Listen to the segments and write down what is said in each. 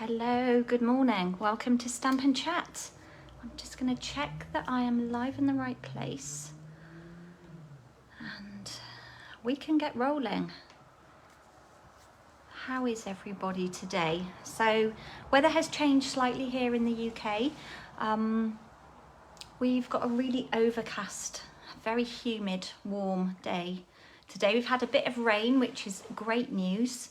Hello, good morning. Welcome to Stamp and Chat. I'm just going to check that I am live in the right place and we can get rolling. How is everybody today? So weather has changed slightly here in the UK. We've got a really overcast, very humid, warm day today. We've had a bit of rain, which is great news.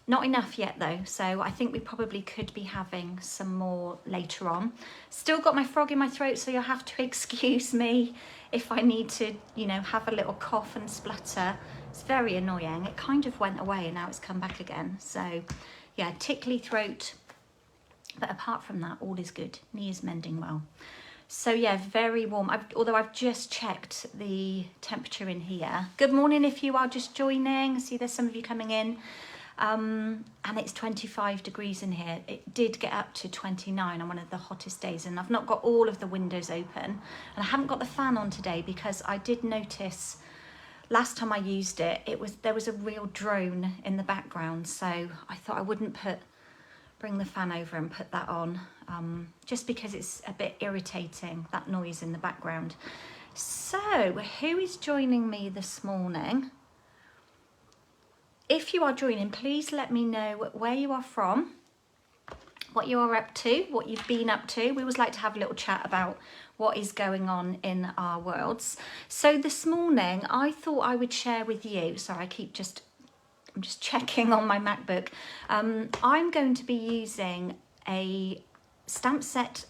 Not enough yet though, so I think we probably could be having some more later on. Still got my frog in my throat, so you'll have to excuse me if I need to, have a little cough and splutter. It's very annoying. It kind of went away and now it's come back again. So yeah, tickly throat. But apart from that, all is good. Knee is mending well. So yeah, very warm. Although I've just checked the temperature in here. Good morning if you are just joining. I see there's some of you coming in. And it's 25 degrees in here. It did get up to 29 on one of the hottest days, and I've not got all of the windows open, and I haven't got the fan on today because I did notice last time I used it, there was a real drone in the background, so I thought I wouldn't bring the fan over and put that on, just because it's a bit irritating, that noise in the background. So who is joining me this morning? If you are joining, please let me know where you are from, what you are up to, what you've been up to. We always like to have a little chat about what is going on in our worlds. So this morning, I thought I would share with you, sorry, I'm just checking on my MacBook. I'm going to be using a stamp set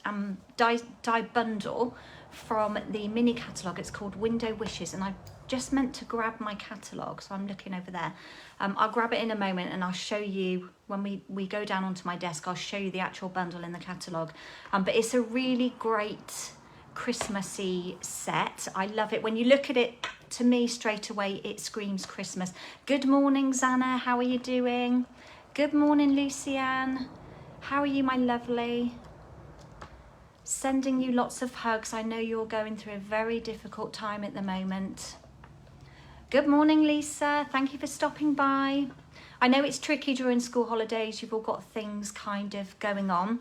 die bundle from the mini catalogue. It's called Window Wishes, and I just meant to grab my catalogue, so I'm looking over there. I'll grab it in a moment and I'll show you when we go down onto my desk. I'll show you the actual bundle in the catalogue, but it's a really great Christmassy set. I love it. When you look at it, to me straight away it screams Christmas. Good morning, Zana, how are you doing? Good morning, Lucianne, how are you, my lovely? Sending you lots of hugs. I know you're going through a very difficult time at the moment. Good morning, Lisa. Thank you for stopping by. I know it's tricky during school holidays. You've all got things kind of going on.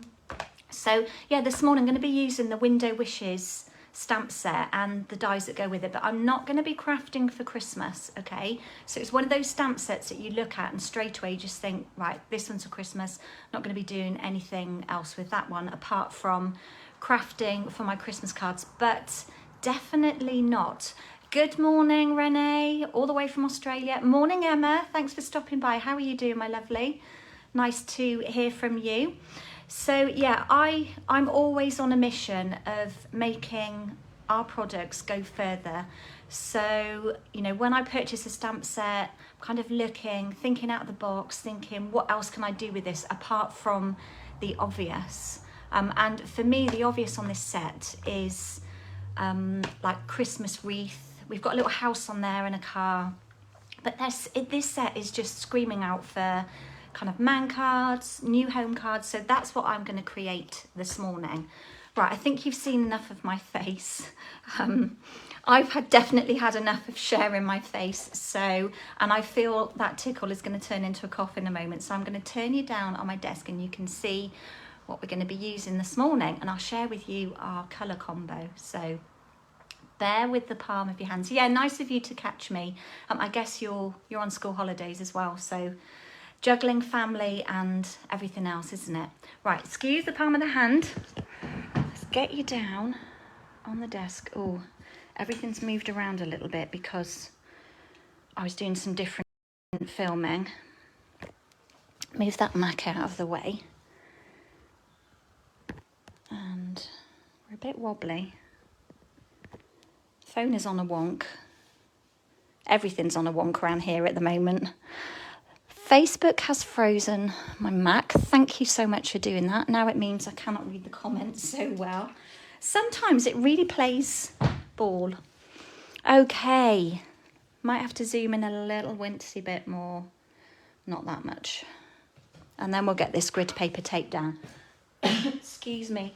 So yeah, this morning I'm going to be using the Window Wishes stamp set and the dies that go with it, but I'm not going to be crafting for Christmas, okay? So it's one of those stamp sets that you look at and straight away you just think, right, this one's for Christmas. Not going to be doing anything else with that one apart from crafting for my Christmas cards, but definitely not. Good morning, Renee, all the way from Australia. Morning, Emma. Thanks for stopping by. How are you doing, my lovely? Nice to hear from you. So yeah, I'm always on a mission of making our products go further. So, when I purchase a stamp set, I'm kind of looking, thinking out of the box, thinking what else can I do with this apart from the obvious. And for me, the obvious on this set is like Christmas wreath. We've got a little house on there and a car, but this set is just screaming out for kind of man cards, new home cards. So that's what I'm going to create this morning. Right, I think you've seen enough of my face. I've definitely had enough of sharing my face. So, and I feel that tickle is going to turn into a cough in a moment. So I'm going to turn you down on my desk and you can see what we're going to be using this morning, and I'll share with you our colour combo. So bear with the palm of your hands. Yeah, nice of you to catch me. I guess you're on school holidays as well, so juggling family and everything else, isn't it? Right, excuse the palm of the hand. Let's get you down on the desk. Oh, everything's moved around a little bit because I was doing some different filming. Move that Mac out of the way. And we're a bit wobbly. Phone is on a wonk. Everything's on a wonk around here at the moment. Facebook has frozen my Mac. Thank you so much for doing that. Now it means I cannot read the comments so well. Sometimes it really plays ball. Okay, might have to zoom in a little wincy bit more. Not that much. And then we'll get this grid paper tape down. Excuse me.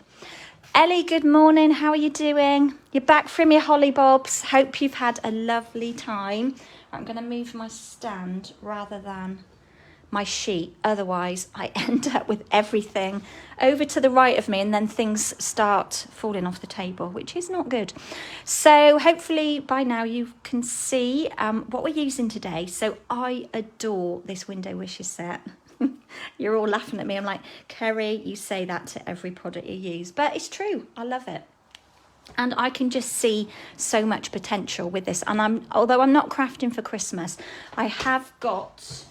Ellie, good morning. How are you doing? You're back from your hollybobs. Hope you've had a lovely time. I'm going to move my stand rather than my sheet. Otherwise, I end up with everything over to the right of me, and then things start falling off the table, which is not good. So hopefully by now you can see what we're using today. So I adore this Window Wishes set. You're all laughing at me. I'm like, Kerry, you say that to every product you use, but it's true. I love it. And I can just see so much potential with this. And although I'm not crafting for Christmas, I have got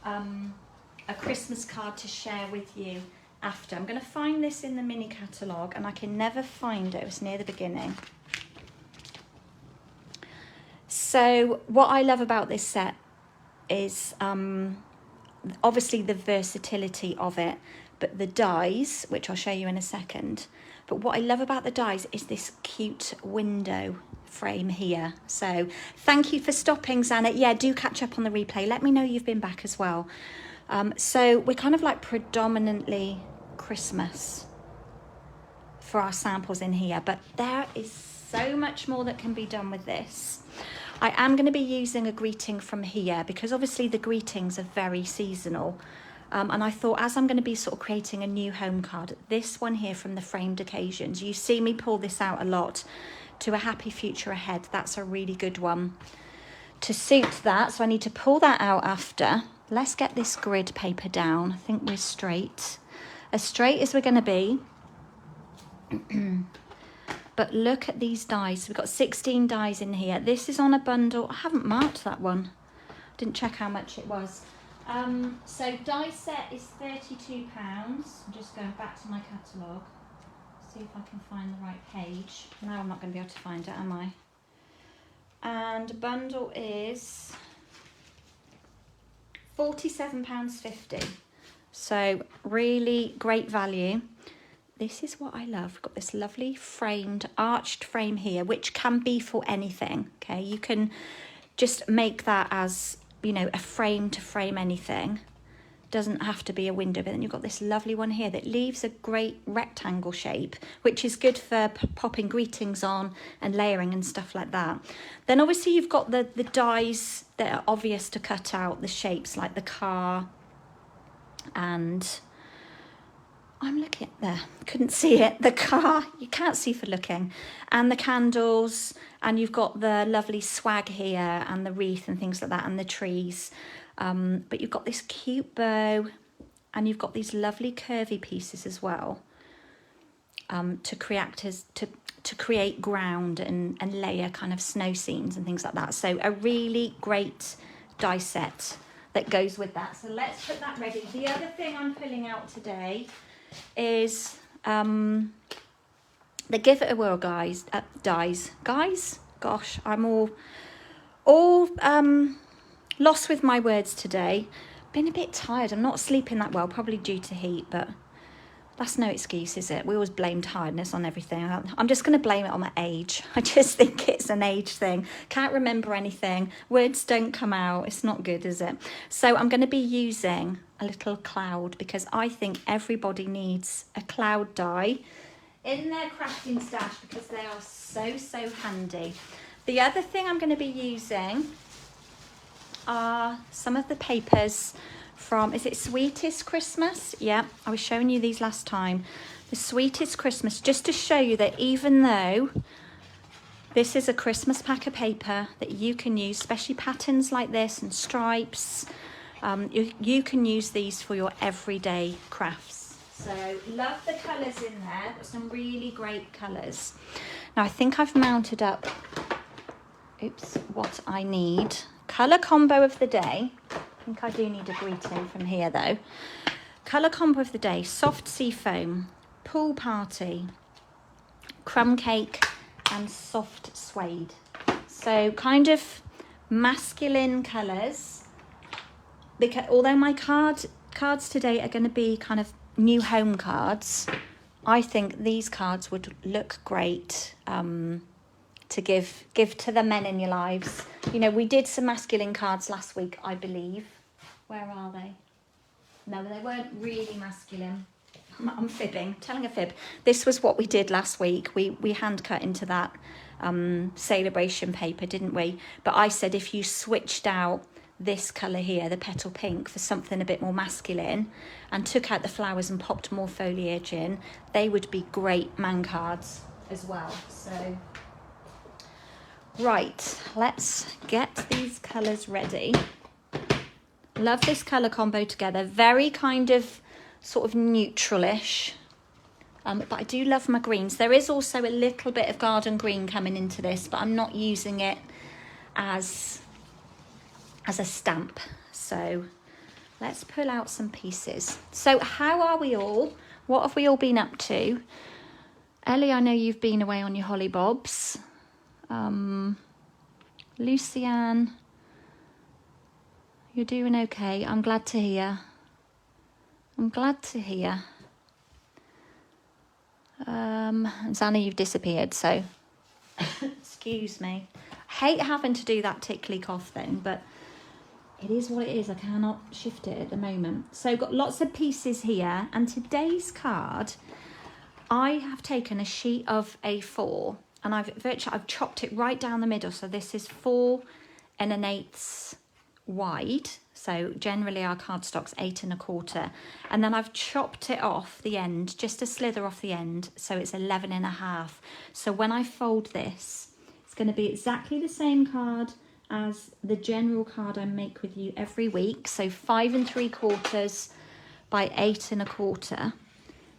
a Christmas card to share with you after. I'm going to find this in the mini catalogue, and I can never find it. It was near the beginning. So what I love about this set is obviously the versatility of it, but the dies, which I'll show you in a second. But what I love about the dies is this cute window frame here. So thank you for stopping, Zanet. Yeah, do catch up on the replay. Let me know you've been back as well. So we're kind of like predominantly Christmas for our samples in here, but there is so much more that can be done with this. I am going to be using a greeting from here because obviously the greetings are very seasonal. And I thought, as I'm going to be sort of creating a new home card, this one here from the Framed Occasions, you see me pull this out a lot, to a happy future ahead. That's a really good one to suit that. So I need to pull that out after. Let's get this grid paper down. I think we're straight. As straight as we're going to be. But look at these dies. We've got 16 dies in here. This is on a bundle. I haven't marked that one. Didn't check how much it was. So die set is £32. I'm just going back to my catalogue. See if I can find the right page. Now I'm not going to be able to find it, am I? And bundle is £47.50. So really great value. This is what I love. We've got this lovely framed, arched frame here, which can be for anything. Okay, you can just make that as, you know, a frame to frame anything. Doesn't have to be a window. But then you've got this lovely one here that leaves a great rectangle shape, which is good for popping greetings on and layering and stuff like that. Then obviously you've got the dies that are obvious to cut out, the shapes like the car, and I'm looking at there, couldn't see it, the car, you can't see for looking, and the candles, and you've got the lovely swag here and the wreath and things like that, and the trees. But you've got this cute bow, and you've got these lovely curvy pieces as well, to create ground and layer kind of snow scenes and things like that. So a really great die set that goes with that. So let's put that ready. The other thing I'm pulling out today is the Give It a Whirl dies. Guys, gosh, I'm all lost with my words today. Been a bit tired. I'm not sleeping that well, probably due to heat, but that's no excuse, is it? We always blame tiredness on everything. I'm just going to blame it on my age. I just think it's an age thing. Can't remember anything. Words don't come out. It's not good, is it? So I'm going to be using a little cloud because I think everybody needs a cloud die in their crafting stash because they are so handy. The other thing I'm going to be using are some of the papers from, is it Sweetest Christmas? Yeah, I was showing you these last time. The Sweetest Christmas, just to show you that even though this is a Christmas pack of paper that you can use, especially patterns like this and stripes, you can use these for your everyday crafts. So love the colours in there. Got some really great colours. Now I think I've mounted up, what I need. Colour combo of the day. I think I do need a greeting from here though. Colour combo of the day, soft sea foam, pool party, crumb cake and soft suede. So kind of masculine colours. Because although my cards today are going to be kind of new home cards, I think these cards would look great to give to the men in your lives. You know, we did some masculine cards last week, I believe. Where are they? No, they weren't really masculine. I'm fibbing, telling a fib. This was what we did last week. We hand cut into that celebration paper, didn't we? But I said if you switched out this colour here, the petal pink, for something a bit more masculine, and took out the flowers and popped more foliage in, they would be great man cards as well. So, right, let's get these colours ready. Love this colour combo together. Very kind of sort of neutralish. But I do love my greens. There is also a little bit of garden green coming into this, but I'm not using it as a stamp. So let's pull out some pieces. So how are we all? What have we all been up to? Ellie, I know you've been away on your hollybobs. Lucianne, you're doing okay. I'm glad to hear. I'm glad to hear. Zanna, you've disappeared, so excuse me. I hate having to do that tickly cough thing, but it is what it is. I cannot shift it at the moment. So got lots of pieces here, and today's card, I have taken a sheet of A4 and I've chopped it right down the middle. So this is 4 1/8 wide. So generally our cardstock's 8 1/4, and then I've chopped it off the end, just a slither off the end, so it's 11 1/2. So when I fold this, it's going to be exactly the same card as the general card I make with you every week. So 5 3/4 by 8 1/4,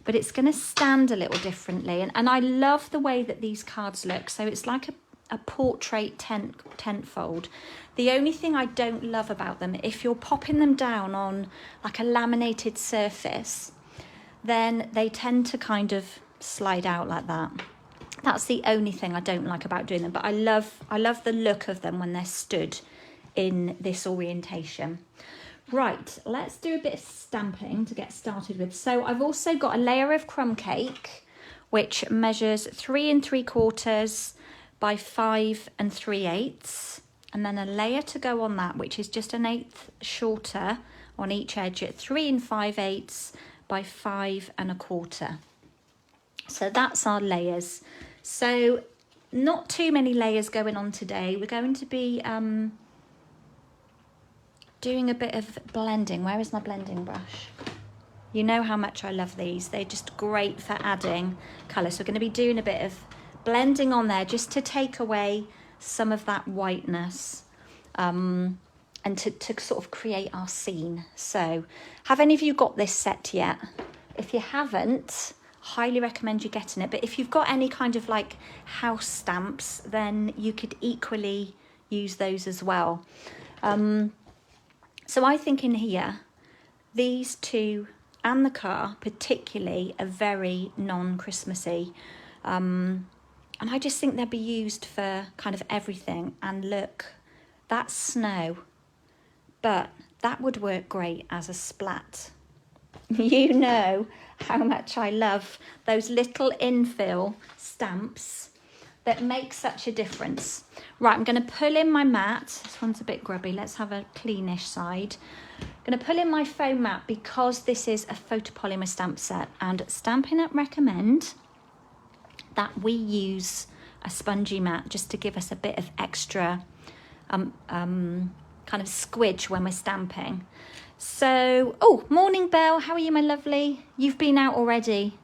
but it's going to stand a little differently. And I love the way that these cards look. So it's like a portrait tent fold. The only thing I don't love about them, if you're popping them down on like a laminated surface, then they tend to kind of slide out like that. That's the only thing I don't like about doing them, but I love the look of them when they're stood in this orientation. Right, let's do a bit of stamping to get started with. So I've also got a layer of crumb cake, which measures 3 3/4 by 5 3/8, and then a layer to go on that, which is just 1/8 shorter on each edge at 3 5/8 by 5 1/4. So that's our layers. So not too many layers going on today. We're going to be doing a bit of blending. Where is my blending brush? You know how much I love these. They're just great for adding colour. So we're going to be doing a bit of blending on there just to take away some of that whiteness and to sort of create our scene. So have any of you got this set yet? If you haven't, highly recommend you getting it. But if you've got any kind of like house stamps, then you could equally use those as well. So I think in here, these two and the car particularly are very non-Christmassy. And I just think they'll be used for kind of everything. And look, that's snow, but that would work great as a splat. You know how much I love those little infill stamps that make such a difference. Right, I'm going to pull in my mat. This one's a bit grubby. Let's have a cleanish side. I'm going to pull in my foam mat because this is a photopolymer stamp set, and Stampin' Up recommend that we use a spongy mat just to give us a bit of extra kind of squidge when we're stamping. So, oh, morning Belle, how are you, my lovely? You've been out already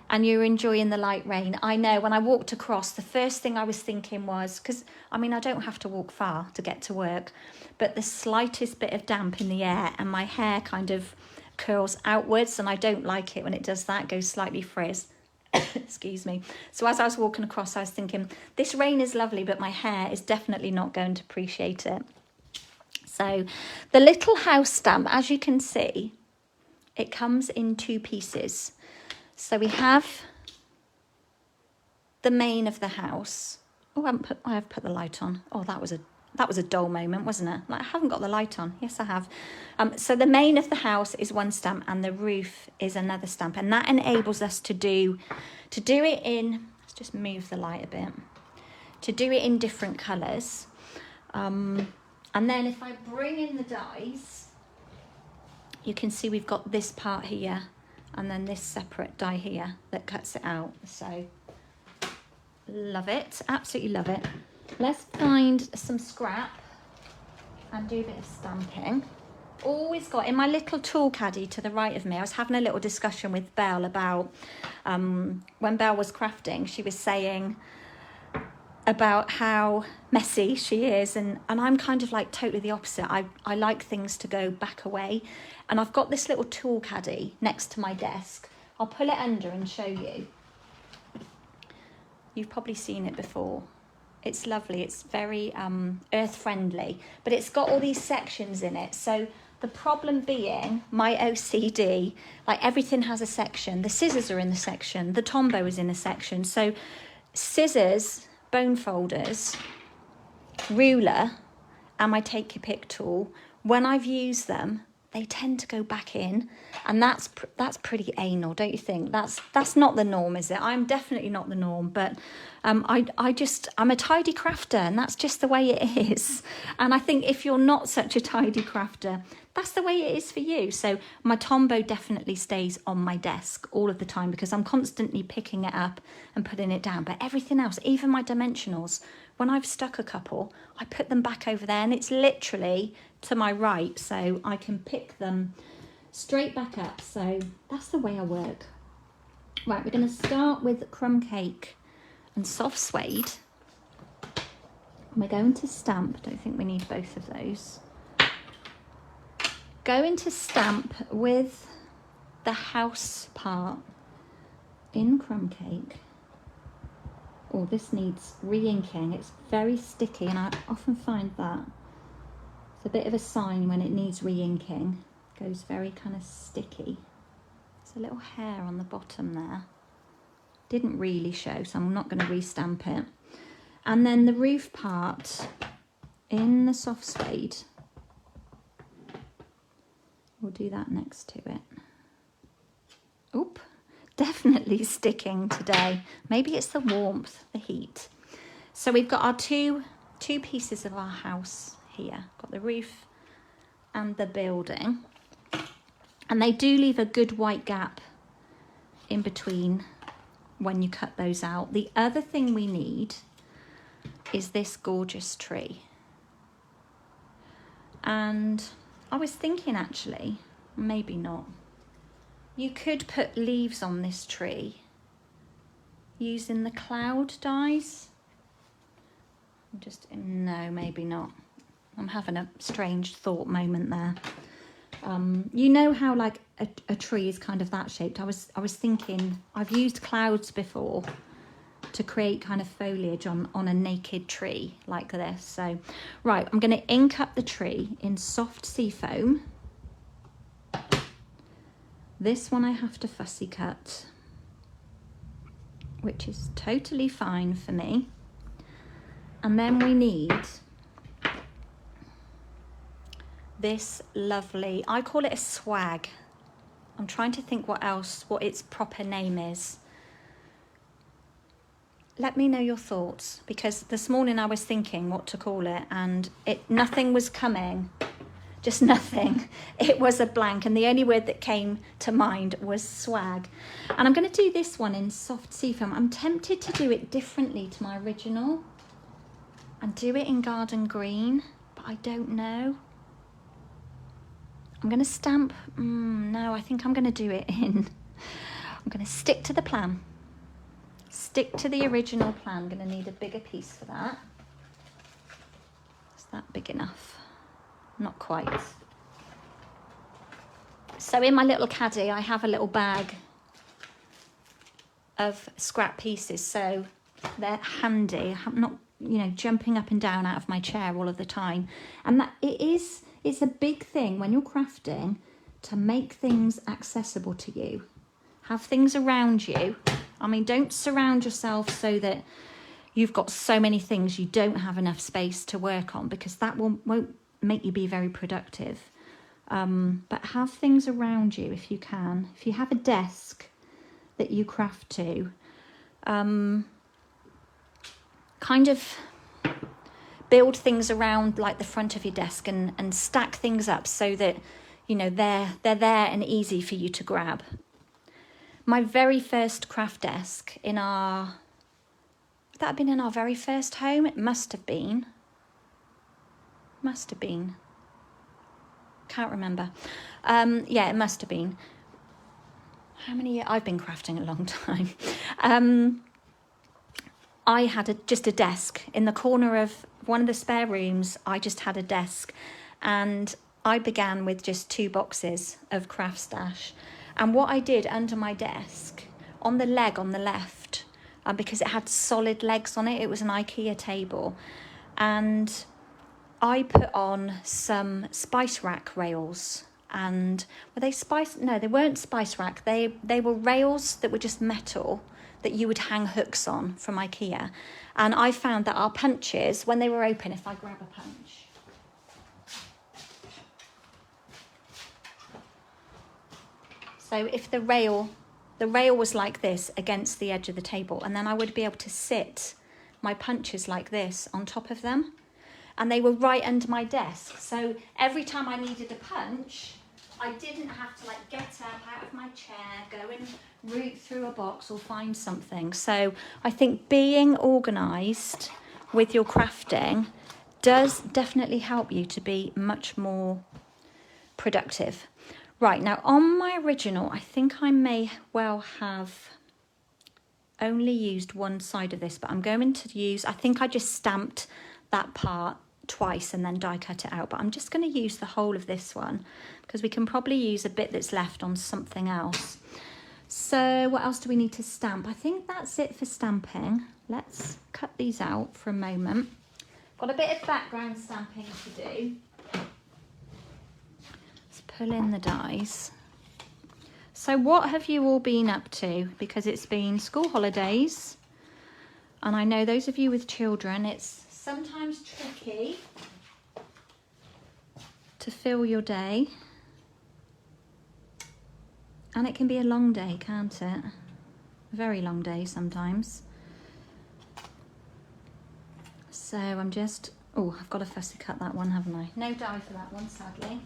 and you're enjoying the light rain. I know, when I walked across, the first thing I was thinking was, because I mean, I don't have to walk far to get to work, but the slightest bit of damp in the air and my hair kind of curls outwards, and I don't like it when it does that, goes slightly frizz. Excuse me. So as I was walking across, I was thinking, this rain is lovely, but my hair is definitely not going to appreciate it. So the little house stamp, as you can see, it comes in 2 pieces. So we have the main of the house. Oh, I have put the light on. Oh, that was a dull moment, wasn't it? Like, I haven't got the light on. Yes, I have. So the main of the house is one stamp and the roof is another stamp, and that enables us to do it in, let's just move the light a bit, to do it in different colours. And then if I bring in the dies, you can see we've got this part here and then this separate die here that cuts it out. So love it, absolutely love it. Let's find some scrap and do a bit of stamping. Always got in my little tool caddy to the right of me. I was having a little discussion with Belle about when Belle was crafting, she was saying about how messy she is, and I'm kind of like totally the opposite. I like things to go back away, and I've got this little tool caddy next to my desk. I'll pull it under and show you. You've probably seen it before. It's lovely. It's very earth friendly, but it's got all these sections in it. So the problem being my OCD, like everything has a section. The scissors are in the section. The Tombow is in a section. So scissors, bone folders, ruler, and my take your pick tool, when I've used them, they tend to go back in, and that's pretty anal, don't you think? That's not the norm, is it? I'm definitely not the norm, but I'm a tidy crafter, and that's just the way it is. And I think if you're not such a tidy crafter, that's the way it is for you. So my Tombow definitely stays on my desk all of the time because I'm constantly picking it up and putting it down. But everything else, even my dimensionals, when I've stuck a couple, I put them back over there, and it's literally to my right, so I can pick them straight back up. So that's the way I work. Right, we're going to start with crumb cake and soft suede. And we're going to stamp. I don't think we need both of those. Going to stamp with the house part in crumb cake. Oh, this needs re-inking. It's very sticky, and I often find that it's a bit of a sign when it needs re-inking. It goes very kind of sticky. There's a little hair on the bottom there. Didn't really show, so I'm not going to re-stamp it. And then the roof part in the soft suede. We'll do that next to it. Oop. Definitely sticking today. Maybe it's the warmth, the heat. So we've got our two pieces of our house here. Got the roof and the building. And they do leave a good white gap in between when you cut those out. The other thing we need is this gorgeous tree. And I was thinking actually, maybe not. You could put leaves on this tree using the cloud dies. No, maybe not. I'm having a strange thought moment there. You know how like a tree is kind of that shaped. I was thinking I've used clouds before to create kind of foliage on a naked tree like this. So, right, I'm going to ink up the tree in soft sea foam. This one I have to fussy cut, which is totally fine for me. And then we need this lovely, I call it a swag. I'm trying to think what its proper name is. Let me know your thoughts, because this morning I was thinking what to call it, and nothing was coming. Just nothing. It was a blank, and the only word that came to mind was swag. And I'm going to do this one in soft seafoam. I'm tempted to do it differently to my original and do it in garden green, but I don't know. I'm going to stamp. No, I think I'm going to do it in. I'm going to stick to the plan. Stick to the original plan. I'm going to need a bigger piece for that. Is that big enough? Not quite. So in my little caddy, I have a little bag of scrap pieces, so they're handy. I'm not, jumping up and down out of my chair all of the time. And that it's a big thing when you're crafting to make things accessible to you. Have things around you. I mean, don't surround yourself so that you've got so many things you don't have enough space to work on, because that won't make you be very productive. But have things around you if you can. If you have a desk that you craft to, kind of build things around like the front of your desk and stack things up so that they're there and easy for you to grab. My very first craft desk would that have been in our very first home? It must have been. Can't remember. Yeah, it must have been. How many years? I've been crafting a long time. I had just a desk in the corner of one of the spare rooms. I just had a desk, and I began with just 2 boxes of craft stash. And what I did under my desk, on the leg on the left, because it had solid legs on it, it was an IKEA table, and I put on some spice rack rails. And were they spice? No, they weren't spice rack. They were rails that were just metal that you would hang hooks on from IKEA. And I found that our punches, when they were open, if I grab a punch, so if the rail was like this against the edge of the table, and then I would be able to sit my punches like this on top of them, and they were right under my desk. So every time I needed a punch, I didn't have to like get up out of my chair, go and root through a box or find something. So I think being organised with your crafting does definitely help you to be much more productive. Right, now on my original, I think I may well have only used one side of this, but I'm going to use, I think I just stamped that part twice and then die cut it out, but I'm just going to use the whole of this one because we can probably use a bit that's left on something else. So what else do we need to stamp? I think that's it for stamping. Let's cut these out for a moment. Got a bit of background stamping to do. Let's pull in the dies. So what have you all been up to? Because it's been school holidays, and I know those of you with children, it's sometimes tricky to fill your day, and it can be a long day, can't it? A very long day sometimes. So I'm just, oh, I've got to fussy cut that one, haven't I? No die for that one, sadly.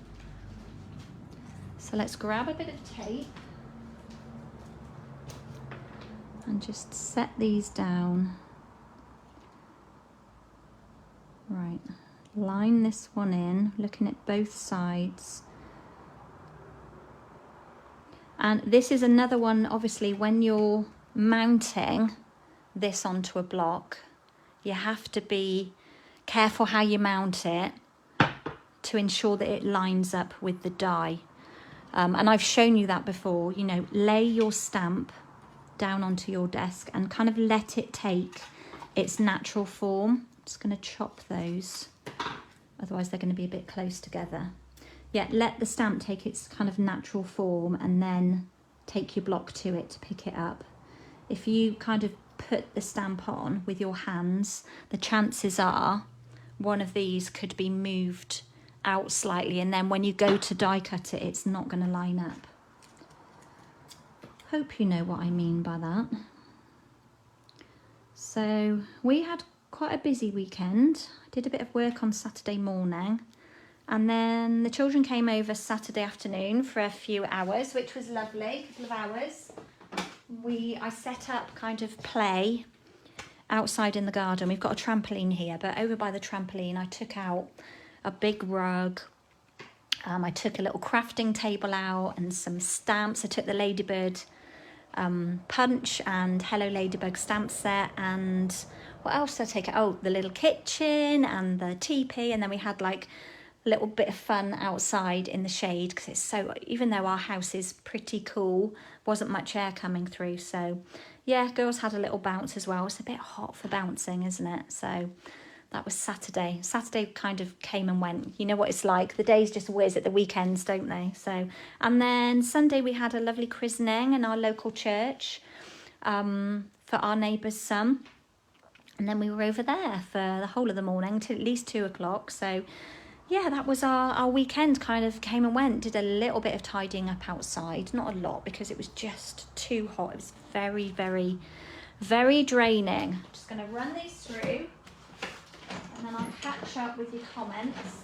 So let's grab a bit of tape and just set these down. Right, line this one in, looking at both sides. And this is another one, obviously, when you're mounting this onto a block, you have to be careful how you mount it to ensure that it lines up with the die. And I've shown you that before, you know, lay your stamp down onto your desk and kind of let it take its natural form. Just going to chop those, otherwise they're going to be a bit close together. Yeah, let the stamp take its kind of natural form and then take your block to it to pick it up. If you kind of put the stamp on with your hands, the chances are one of these could be moved out slightly, and then when you go to die cut it, it's not going to line up. Hope you know what I mean by that. So we had quite a busy weekend. I did a bit of work on Saturday morning, and then the children came over Saturday afternoon for a few hours, which was lovely, a couple of hours. I set up kind of play outside in the garden. We've got a trampoline here, but over by the trampoline I took out a big rug. I took a little crafting table out and some stamps. I took the Ladybird punch and Hello Ladybug stamp set, and what else did I take out? Oh, the little kitchen and the teepee, and then we had like a little bit of fun outside in the shade because it's so, even though our house is pretty cool, wasn't much air coming through. So yeah, girls had a little bounce as well. It's a bit hot for bouncing, isn't it? So that was Saturday. Saturday kind of came and went. You know what it's like. The days just whiz at the weekends, don't they? So, and then Sunday we had a lovely christening in our local church for our neighbour's son. And then we were over there for the whole of the morning till at least 2 o'clock. So yeah, that was our weekend, kind of came and went. Did a little bit of tidying up outside. Not a lot because it was just too hot. It was very, very, very draining. I'm just going to run these through, and then I'll catch up with your comments.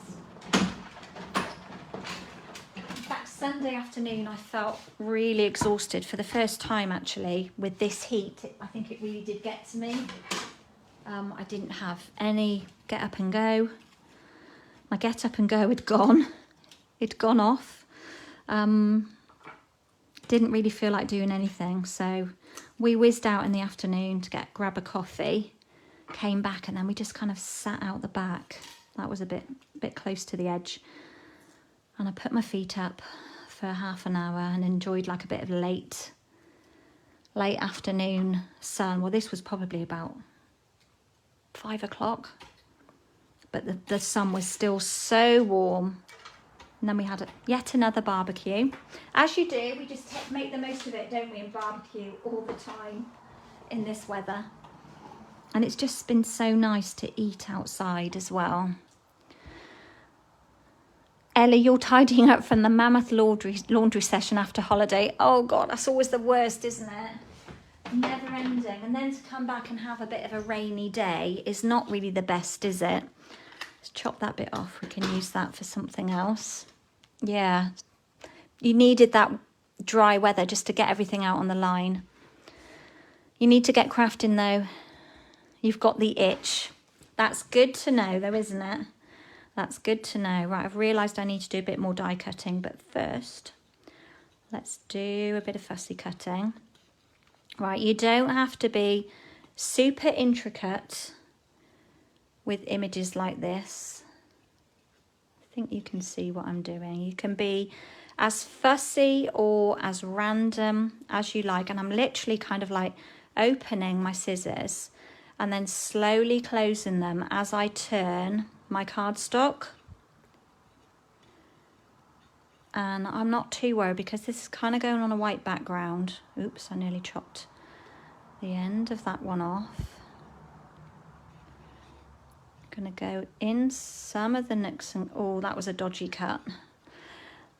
In fact, Sunday afternoon I felt really exhausted for the first time actually with this heat. I think it really did get to me. I didn't have any get up and go. My get up and go had gone. He'd gone off. Didn't really feel like doing anything, so we whizzed out in the afternoon to grab a coffee, came back, and then we just kind of sat out the back. That was a bit close to the edge, and I put my feet up for half an hour and enjoyed like a bit of late afternoon sun. Well, this was probably about 5 o'clock, but the sun was still so warm. And then we had yet another barbecue. As you do, we just make the most of it, don't we, and barbecue all the time in this weather. And it's just been so nice to eat outside as well. Ellie, you're tidying up from the mammoth laundry session after holiday. Oh God, that's always the worst, isn't it? Never ending. And then to come back and have a bit of a rainy day is not really the best, is it? Let's chop that bit off. We can use that for something else. Yeah, you needed that dry weather just to get everything out on the line. You need to get crafting though. You've got the itch. That's good to know though, isn't it? That's good to know. Right, I've realised I need to do a bit more die cutting, but first, let's do a bit of fussy cutting. Right, you don't have to be super intricate with images like this. I think you can see what I'm doing. You can be as fussy or as random as you like, and I'm literally kind of like opening my scissors and then slowly closing them as I turn my cardstock. And I'm not too worried because this is kind of going on a white background. Oops, I nearly chopped the end of that one off. I'm gonna go in some of the nooks and, oh, that was a dodgy cut.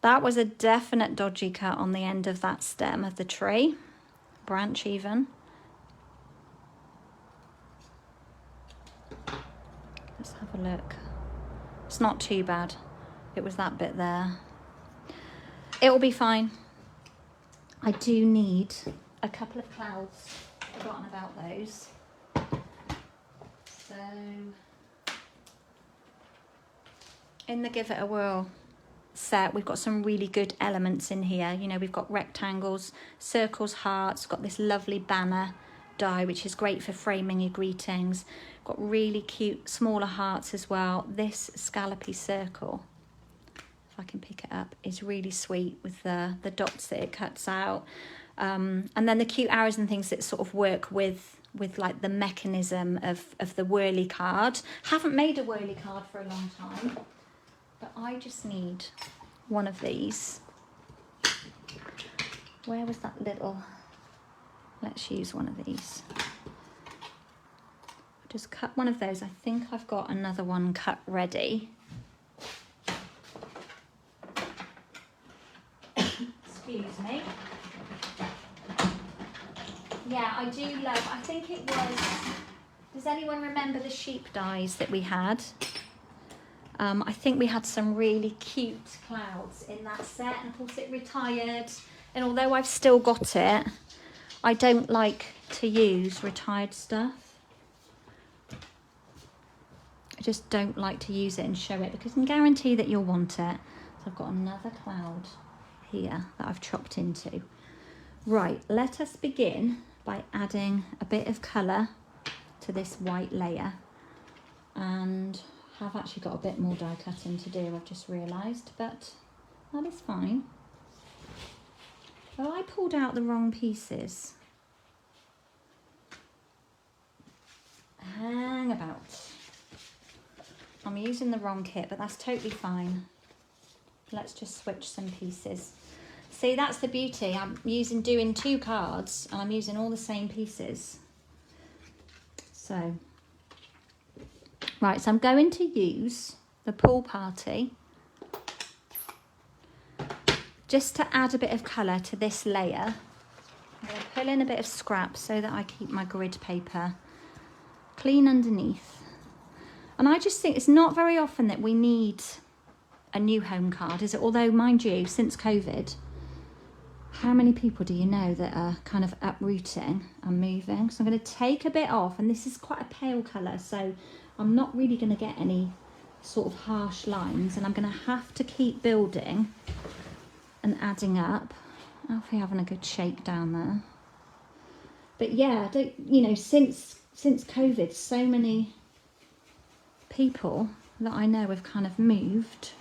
That was a definite dodgy cut on the end of that stem of the tree, branch even. Let's have a look. It's not too bad. It was that bit there. It will be fine. I do need a couple of clouds. Forgotten about those. So, in the Give It a Whirl set, we've got some really good elements in here. You know, we've got rectangles, circles, hearts, got this lovely banner die, which is great for framing your greetings. Got really cute smaller hearts as well. This scallopy circle, if I can pick it up, is really sweet with the dots that it cuts out. And then the cute arrows and things that sort of work with like the mechanism of the whirly card. Haven't made a whirly card for a long time, but I just need one of these. Where was that little? Let's use one of these. Just cut one of those. I think I've got another one cut ready. Excuse me. Yeah, I do love, I think it was, does anyone remember the sheep dies that we had? I think we had some really cute clouds in that set, and of course it retired, and although I've still got it, I don't like to use retired stuff. I just don't like to use it and show it because I can guarantee that you'll want it. So I've got another cloud here that I've chopped into. Right, let us begin by adding a bit of colour to this white layer, and I've actually got a bit more die cutting to do, I've just realised, but that is fine. Oh, I pulled out the wrong pieces. Hang about. I'm using the wrong kit, but that's totally fine. Let's just switch some pieces. See, that's the beauty. I'm doing 2 cards and I'm using all the same pieces. So, right, so I'm going to use the pool party just to add a bit of colour to this layer. I'm going to pull in a bit of scrap so that I keep my grid paper clean underneath. And I just think it's not very often that we need a new home card, is it? Although, mind you, since COVID, how many people do you know that are kind of uprooting and moving? So I'm going to take a bit off, and this is quite a pale colour, so I'm not really going to get any sort of harsh lines, and I'm going to have to keep building and adding up. Alfie having a good shake down there. But yeah, you know, since COVID, so many people that I know have kind of moved.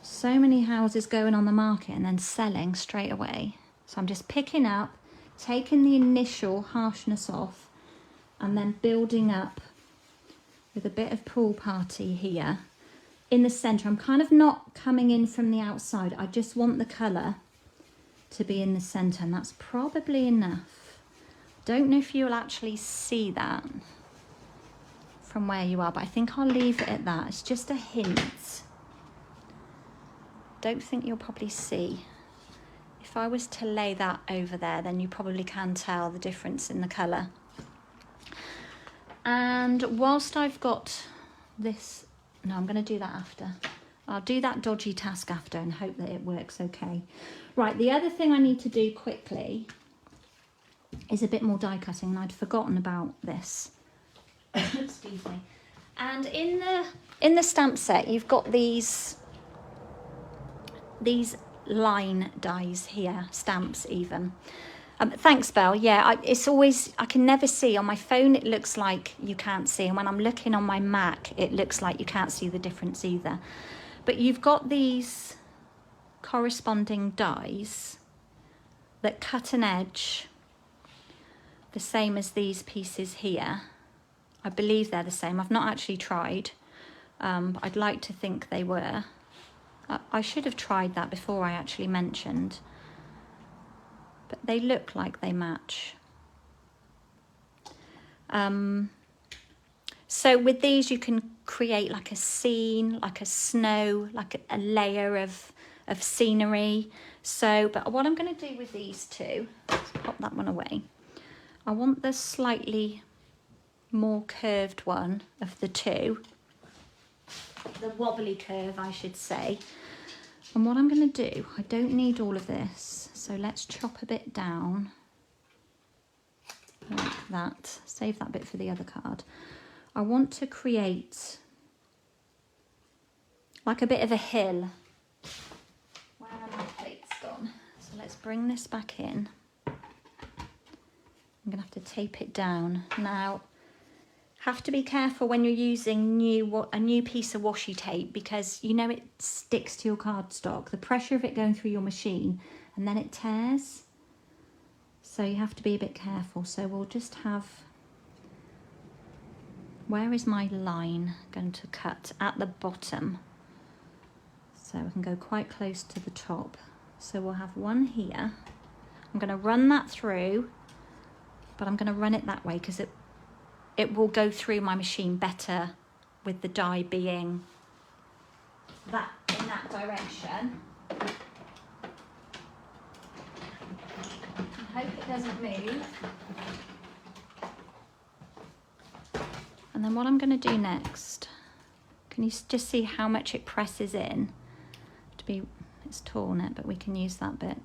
So many houses going on the market and then selling straight away. So I'm just picking up, taking the initial harshness off, and then building up with a bit of pool party here in the centre. I'm kind of not coming in from the outside. I just want the colour to be in the centre, and that's probably enough. Don't know if you'll actually see that from where you are, but I think I'll leave it at that. It's just a hint. Don't think you'll probably see. If I was to lay that over there, then you probably can tell the difference in the colour. And whilst I've got this, no, I'm going to do that after. I'll do that dodgy task after and hope that it works okay. Right, the other thing I need to do quickly is a bit more die cutting, and I'd forgotten about this. Excuse me. And in the stamp set, you've got these line dies here, stamps even. Thanks, Belle. Yeah, it's always, I can never see. On my phone, it looks like you can't see. And when I'm looking on my Mac, it looks like you can't see the difference either. But you've got these corresponding dies that cut an edge the same as these pieces here. I believe they're the same. I've not actually tried, but I'd like to think they were. I should have tried that before I actually mentioned. But they look like they match. So with these you can create like a scene, like a snow, like a layer of scenery. So, but what I'm going to do with these two, let's pop that one away. I want the slightly more curved one of the two. The wobbly curve, I should say. And what I'm going to do, I don't need all of this, so let's chop a bit down like that. Save that bit for the other card. I want to create like a bit of a hill. Where are my plates gone? So let's bring this back in. I'm going to have to tape it down. Now, have to be careful when you're using a new piece of washi tape, because you know it sticks to your cardstock. The pressure of it going through your machine, and then it tears. So you have to be a bit careful. So we'll just have, where is my line going to cut? At the bottom. So we can go quite close to the top. So we'll have one here. I'm going to run that through, but I'm going to run it that way because it will go through my machine better with the die being that in that direction. I hope it doesn't move. And then what I'm going to do next, can you just see how much it presses in? It's torn it, but we can use that bit.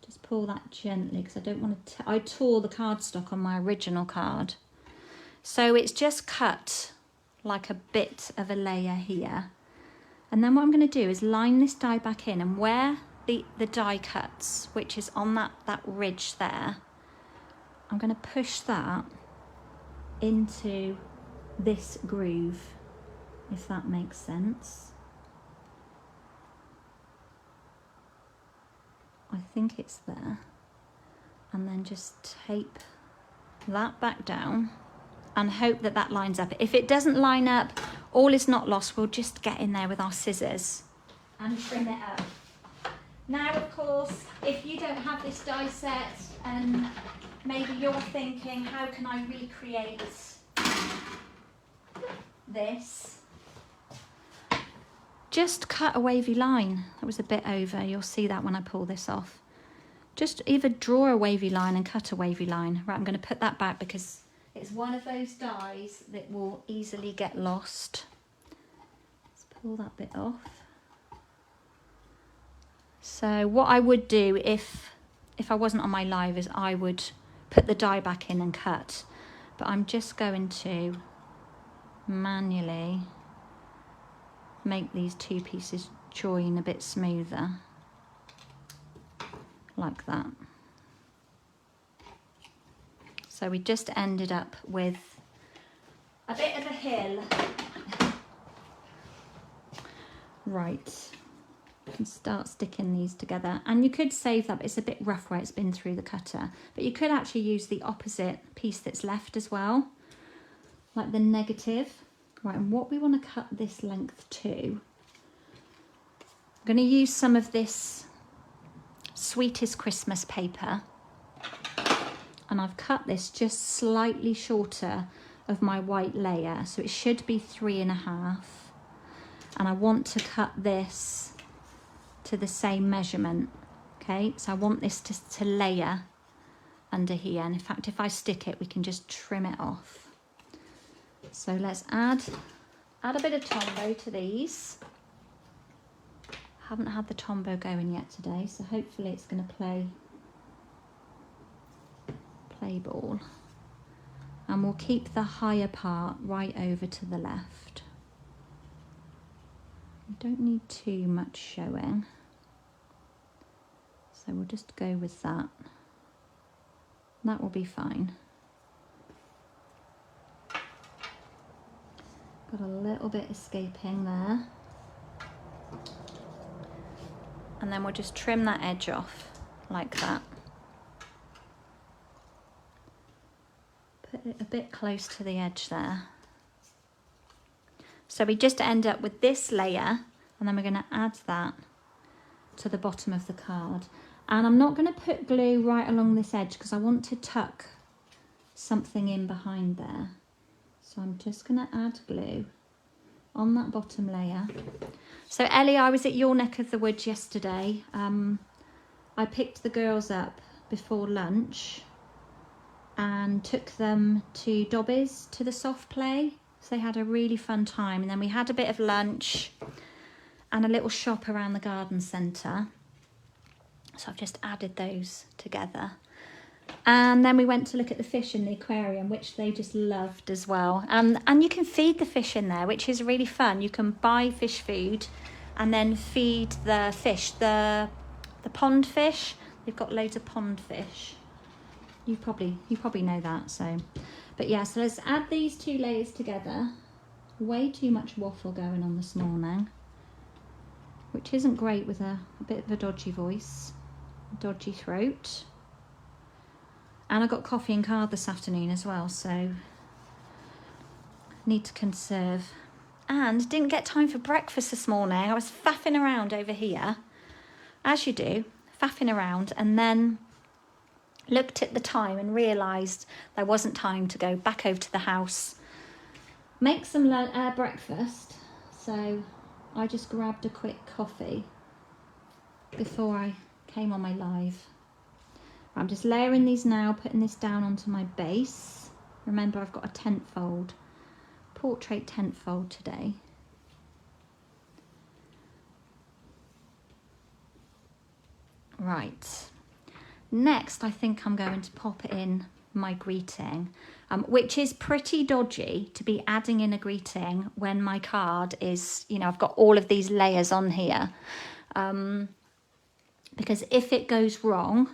Just pull that gently because I don't want to, I tore the cardstock on my original card. So it's just cut like a bit of a layer here. And then what I'm going to do is line this die back in, and where the die cuts, which is on that ridge there, I'm going to push that into this groove, if that makes sense. I think it's there. And then just tape that back down and hope that that lines up. If it doesn't line up, all is not lost. We'll just get in there with our scissors and trim it up. Now, of course, if you don't have this die set and maybe you're thinking, how can I recreate this? Just cut a wavy line. That was a bit over. You'll see that when I pull this off. Just either draw a wavy line and cut a wavy line. Right, I'm going to put that back because it's one of those dies that will easily get lost. Let's pull that bit off. So what I would do if I wasn't on my live is I would put the die back in and cut. But I'm just going to manually make these two pieces join a bit smoother, like that. So we just ended up with a bit of a hill. Right, you can start sticking these together, and you could save that, but it's a bit rough where it's been through the cutter, but you could actually use the opposite piece that's left as well, like the negative. Right, and what we want to cut this length to, I'm going to use some of this Sweetest Christmas paper, and I've cut this just slightly shorter of my white layer, so it should be 3.5, and I want to cut this to the same measurement. Okay, so I want this to layer under here, and in fact if I stick it we can just trim it off. So let's add a bit of Tombow to these. Haven't had the Tombow going yet today, so hopefully it's going to play ball. And we'll keep the higher part right over to the left. We don't need too much showing, so we'll just go with that. That will be fine. Got a little bit escaping there. And then we'll just trim that edge off like that. Put it a bit close to the edge there. So we just end up with this layer, and then we're going to add that to the bottom of the card. And I'm not going to put glue right along this edge because I want to tuck something in behind there. So I'm just going to add glue on that bottom layer. So Ellie, I was at your neck of the woods yesterday. I picked the girls up before lunch and took them to Dobby's, to the soft play. So they had a really fun time, and then we had a bit of lunch and a little shop around the garden centre. So I've just added those together. And then we went to look at the fish in the aquarium, which they just loved as well. And you can feed the fish in there, which is really fun. You can buy fish food and then feed the fish, the pond fish. They've got loads of pond fish. You probably know that. So, but yeah, so let's add these two layers together. Way too much waffle going on this morning, which isn't great with a bit of a dodgy voice, dodgy throat. And I got coffee and card this afternoon as well, so need to conserve. And didn't get time for breakfast this morning. I was faffing around over here, as you do, faffing around, and then looked at the time and realised there wasn't time to go back over to the house, make some breakfast. So I just grabbed a quick coffee before I came on my live. I'm just layering these now, putting this down onto my base. Remember, I've got a tent fold, portrait tent fold today. Right, next I think I'm going to pop in my greeting, which is pretty dodgy to be adding in a greeting when my card is, you know, I've got all of these layers on here. Because if it goes wrong,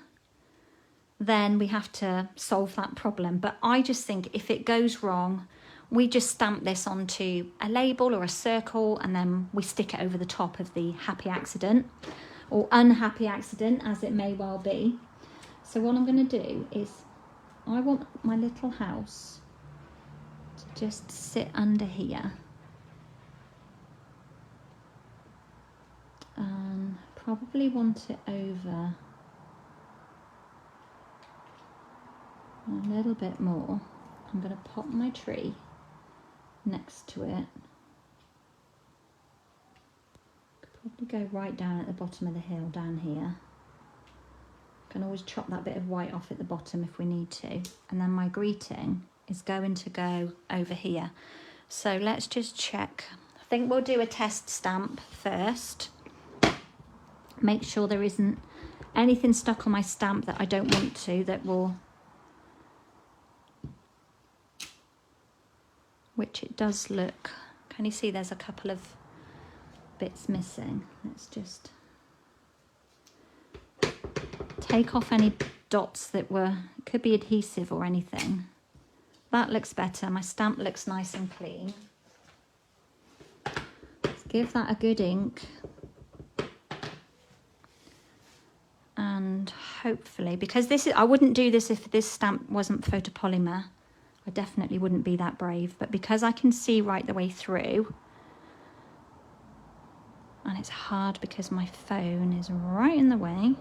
then we have to solve that problem. But I just think if it goes wrong, we just stamp this onto a label or a circle, and then we stick it over the top of the happy accident or unhappy accident, as it may well be. So what I'm going to do is, I want my little house to just sit under here. Probably want it over a little bit more. I'm going to pop my tree next to it. Could probably go right down at the bottom of the hill down here. Can always chop that bit of white off at the bottom if we need to. And then my greeting is going to go over here. So let's just check. I think we'll do a test stamp first. Make sure there isn't anything stuck on my stamp that I don't want to, which it does look. Can you see there's a couple of bits missing? Let's just take off any dots that could be adhesive or anything. That looks better. My stamp looks nice and clean. Let's give that a good ink. And hopefully, because I wouldn't do this if this stamp wasn't photopolymer. I definitely wouldn't be that brave, but because I can see right the way through, and it's hard because my phone is right in the way,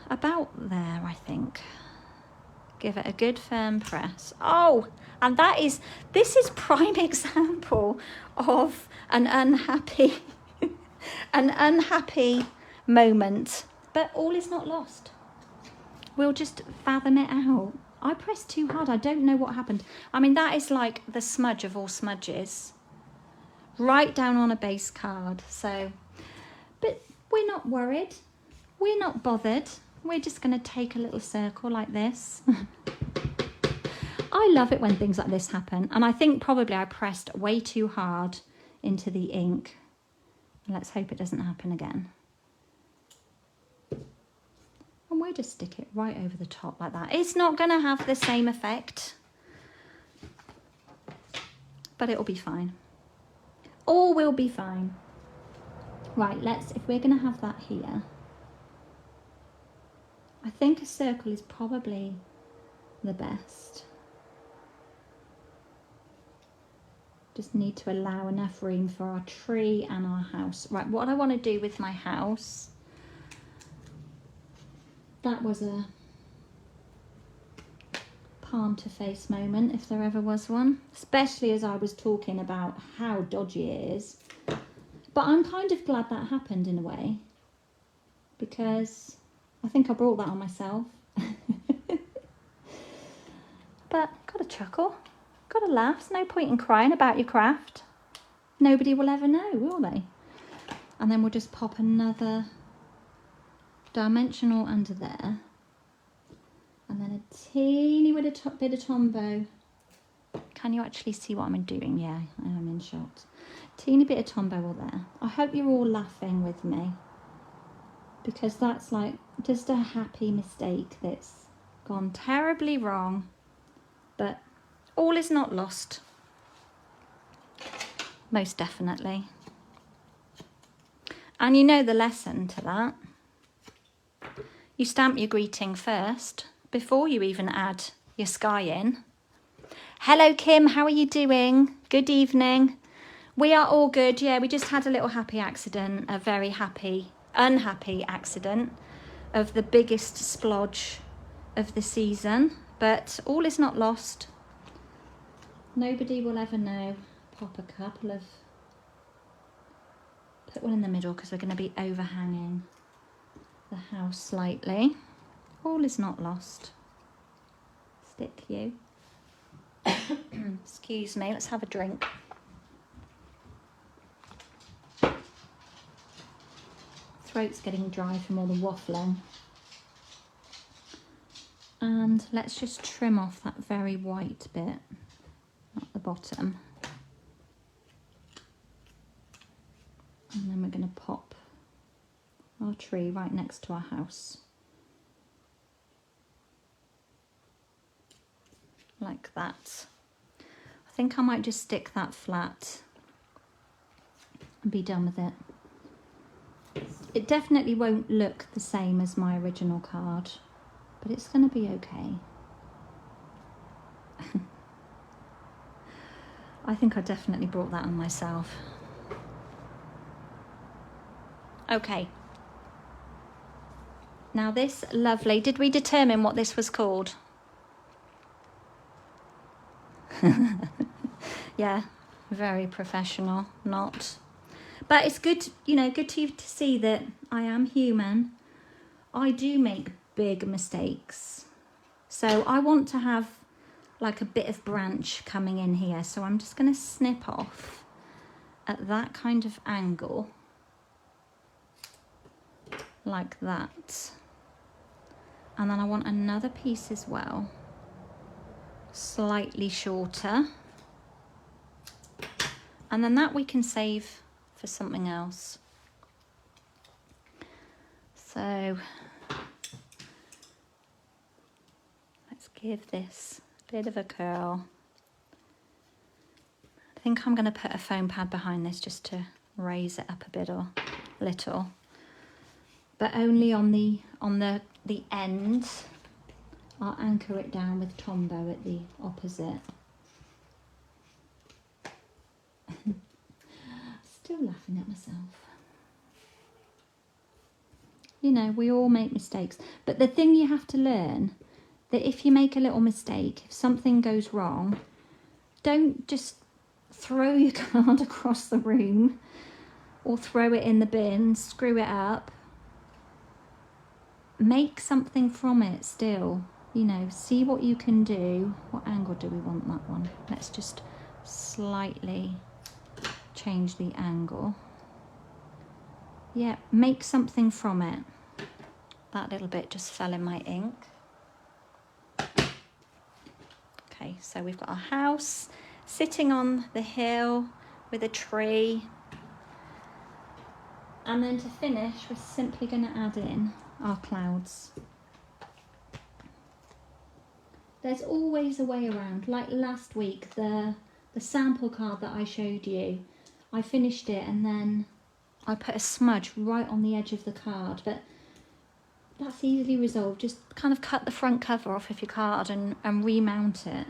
about there, I think. Give it a good firm press. Oh, and this is prime example of an unhappy, an unhappy moment, but all is not lost. We'll just fathom it out. I pressed too hard. I don't know what happened. I mean, that is like the smudge of all smudges, right down on a base card. So, but we're not worried. We're not bothered. We're just going to take a little circle like this. I love it when things like this happen. And I think probably I pressed way too hard into the ink. Let's hope it doesn't happen again. And we'll just stick it right over the top like that. It's not going to have the same effect, but it'll be fine. All will be fine. Right, if we're going to have that here, I think a circle is probably the best. Just need to allow enough room for our tree and our house. Right, what I want to do with my house, that was a palm to face moment, if there ever was one, especially as I was talking about how dodgy it is. But I'm kind of glad that happened in a way, because I think I brought that on myself. But got to chuckle, got to laugh. There's no point in crying about your craft. Nobody will ever know, will they? And then we'll just pop another dimensional under there, and then a teeny bit of Tombow. Can you actually see what I'm doing? Yeah, I am in shot. Teeny bit of Tombow there. I hope you're all laughing with me, because that's like just a happy mistake that's gone terribly wrong, but all is not lost. Most definitely. And you know the lesson to that. You stamp your greeting first before you even add your sky in. Hello Kim, how are you doing? Good evening. We are all good. Yeah, we just had a little happy accident, a very unhappy accident of the biggest splodge of the season, but all is not lost. Nobody will ever know. Pop a couple of, put one in the middle because we're going to be overhanging the house slightly. All is not lost. Stick you. Excuse me, let's have a drink. Throat's getting dry from all the waffling. And let's just trim off that very white bit at the bottom. And then we're going to pop our tree right next to our house. Like that. I think I might just stick that flat and be done with it. It definitely won't look the same as my original card, but it's going to be okay. I think I definitely brought that on myself. Okay. Now this lovely, did we determine what this was called? Yeah, very professional, not. But it's good, you know, good to see that I am human. I do make big mistakes. So I want to have like a bit of branch coming in here. So I'm just going to snip off at that kind of angle. Like that. And then I want another piece as well. Slightly shorter. And then that we can save for something else. So let's give this a bit of a curl. I think I'm going to put a foam pad behind this just to raise it up a bit or little, but only on the end. I'll anchor it down with Tombow at the opposite. Still laughing at myself. You know, we all make mistakes, but the thing you have to learn, that if you make a little mistake, if something goes wrong, don't just throw your card across the room or throw it in the bin, screw it up. Make something from it still, you know, see what you can do. What angle do we want that one? Let's just slightly change the angle. Yeah, make something from it. That little bit just fell in my ink. Okay, so we've got our house sitting on the hill with a tree. And then to finish, we're simply going to add in our clouds. There's always a way around. Like last week, the sample card that I showed you, I finished it and then I put a smudge right on the edge of the card, but that's easily resolved. Just kind of cut the front cover off of your card and remount it.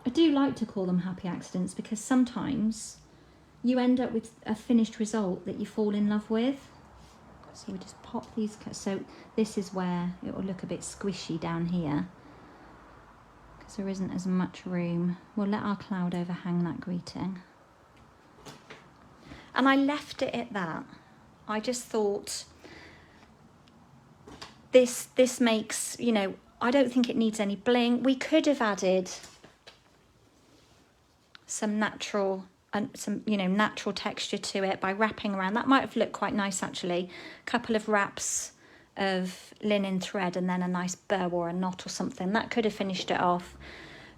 I do like to call them happy accidents because sometimes you end up with a finished result that you fall in love with. So we just pop these, so this is where it will look a bit squishy down here because there isn't as much room. We'll let our cloud overhang that greeting. And I left it at that. I just thought this makes, you know, I don't think it needs any bling. We could have added some natural natural texture to it by wrapping around. That might have looked quite nice actually. A couple of wraps of linen thread and then a nice bow or a knot or something. That could have finished it off.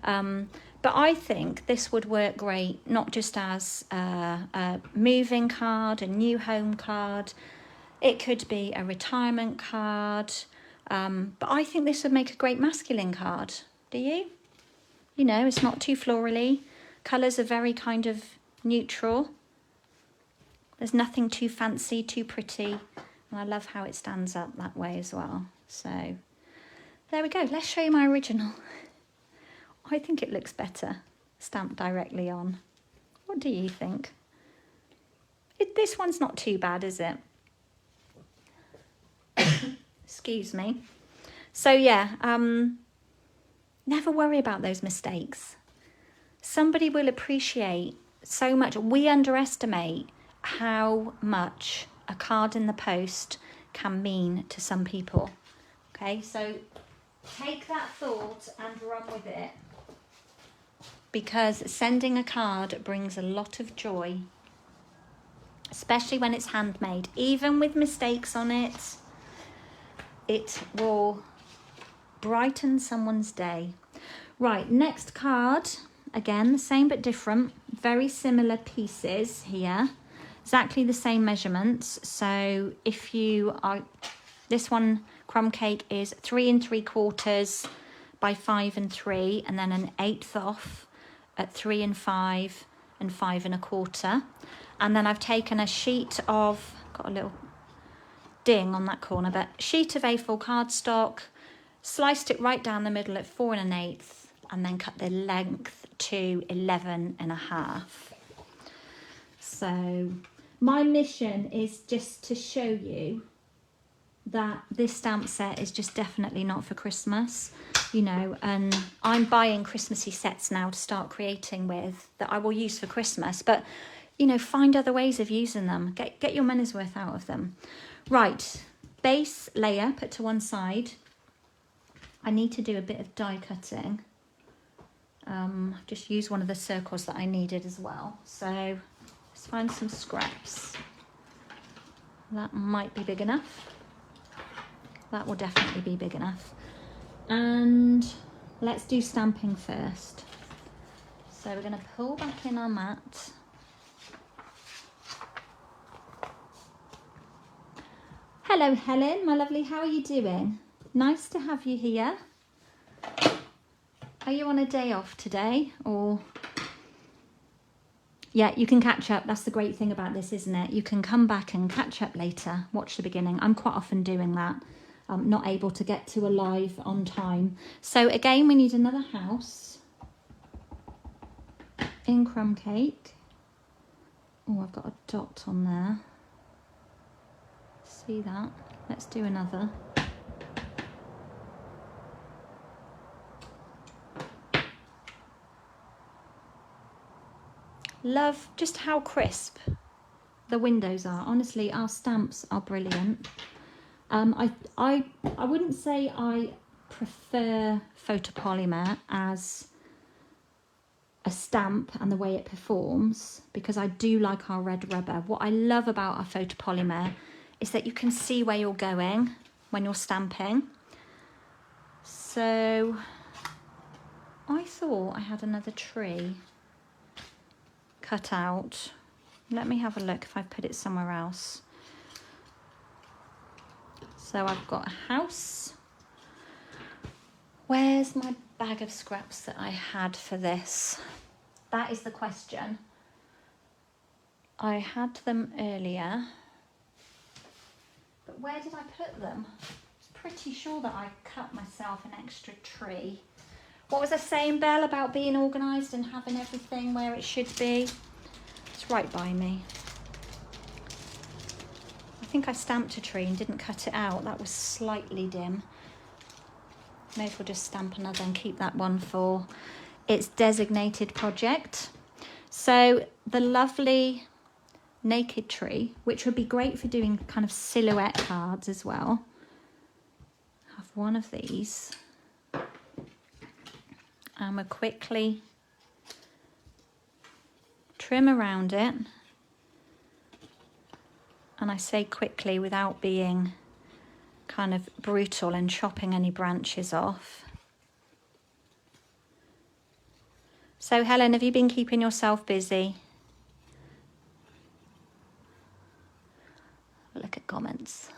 But I think this would work great, not just as a moving card, a new home card. It could be a retirement card. But I think this would make a great masculine card. Do you? You know, it's not too florally. Colours are very kind of neutral. There's nothing too fancy, too pretty. And I love how it stands up that way as well. So there we go. Let's show you my original. I think it looks better stamped directly on. What do you think? This one's not too bad, is it? Excuse me. So yeah, never worry about those mistakes. Somebody will appreciate so much. We underestimate how much a card in the post can mean to some people. Okay, so take that thought and run with it, because sending a card brings a lot of joy, especially when it's handmade. Even with mistakes on it, it will brighten someone's day. Right, next card. Again, the same but different. Very similar pieces here. Exactly the same measurements. So if you are, this one, crumb cake, is 3 3/4 by 5 3, and then an 1/8 off at 3 5 and 5 1/4. And then I've taken a sheet of, got a little ding on that corner, but sheet of A4 cardstock, sliced it right down the middle at 4 1/8, and then cut the length to 11 1/2. So my mission is just to show you that this stamp set is just definitely not for Christmas, you know, and I'm buying Christmassy sets now to start creating with that I will use for Christmas, but you know, find other ways of using them. Get your money's worth out of them. Right, base layer put to one side. I need to do a bit of die cutting. Just use one of the circles that I needed as well. So let's find some scraps. That might be big enough. That will definitely be big enough. And let's do stamping first. So we're going to pull back in our mat. Hello Helen, my lovely, how are you doing? Nice to have you here. Are you on a day off today, or? Yeah, you can catch up. That's the great thing about this, isn't it? You can come back and catch up later, watch the beginning. I'm quite often doing that. I'm not able to get to a live on time. So again, we need another house in crumb cake. Oh, I've got a dot on there. See that? Let's do another. Love just how crisp the windows are. Honestly, our stamps are brilliant. I wouldn't say I prefer photopolymer as a stamp and the way it performs, because I do like our red rubber. What I love about our photopolymer is that you can see where you're going when you're stamping. So I thought I had another tree cut out. Let me have a look if I put it somewhere else. So I've got a house. Where's my bag of scraps that I had for this? That is the question. I had them earlier, but where did I put them? I was pretty sure that I cut myself an extra tree. What was I saying, Belle, about being organised and having everything where it should be? It's right by me. I think I stamped a tree and didn't cut it out. That was slightly dim. May as well just stamp another and keep that one for its designated project. So the lovely naked tree, which would be great for doing kind of silhouette cards as well. Have one of these. And we'll quickly trim around it. And I say quickly without being kind of brutal and chopping any branches off. So Helen, have you been keeping yourself busy? Look at comments.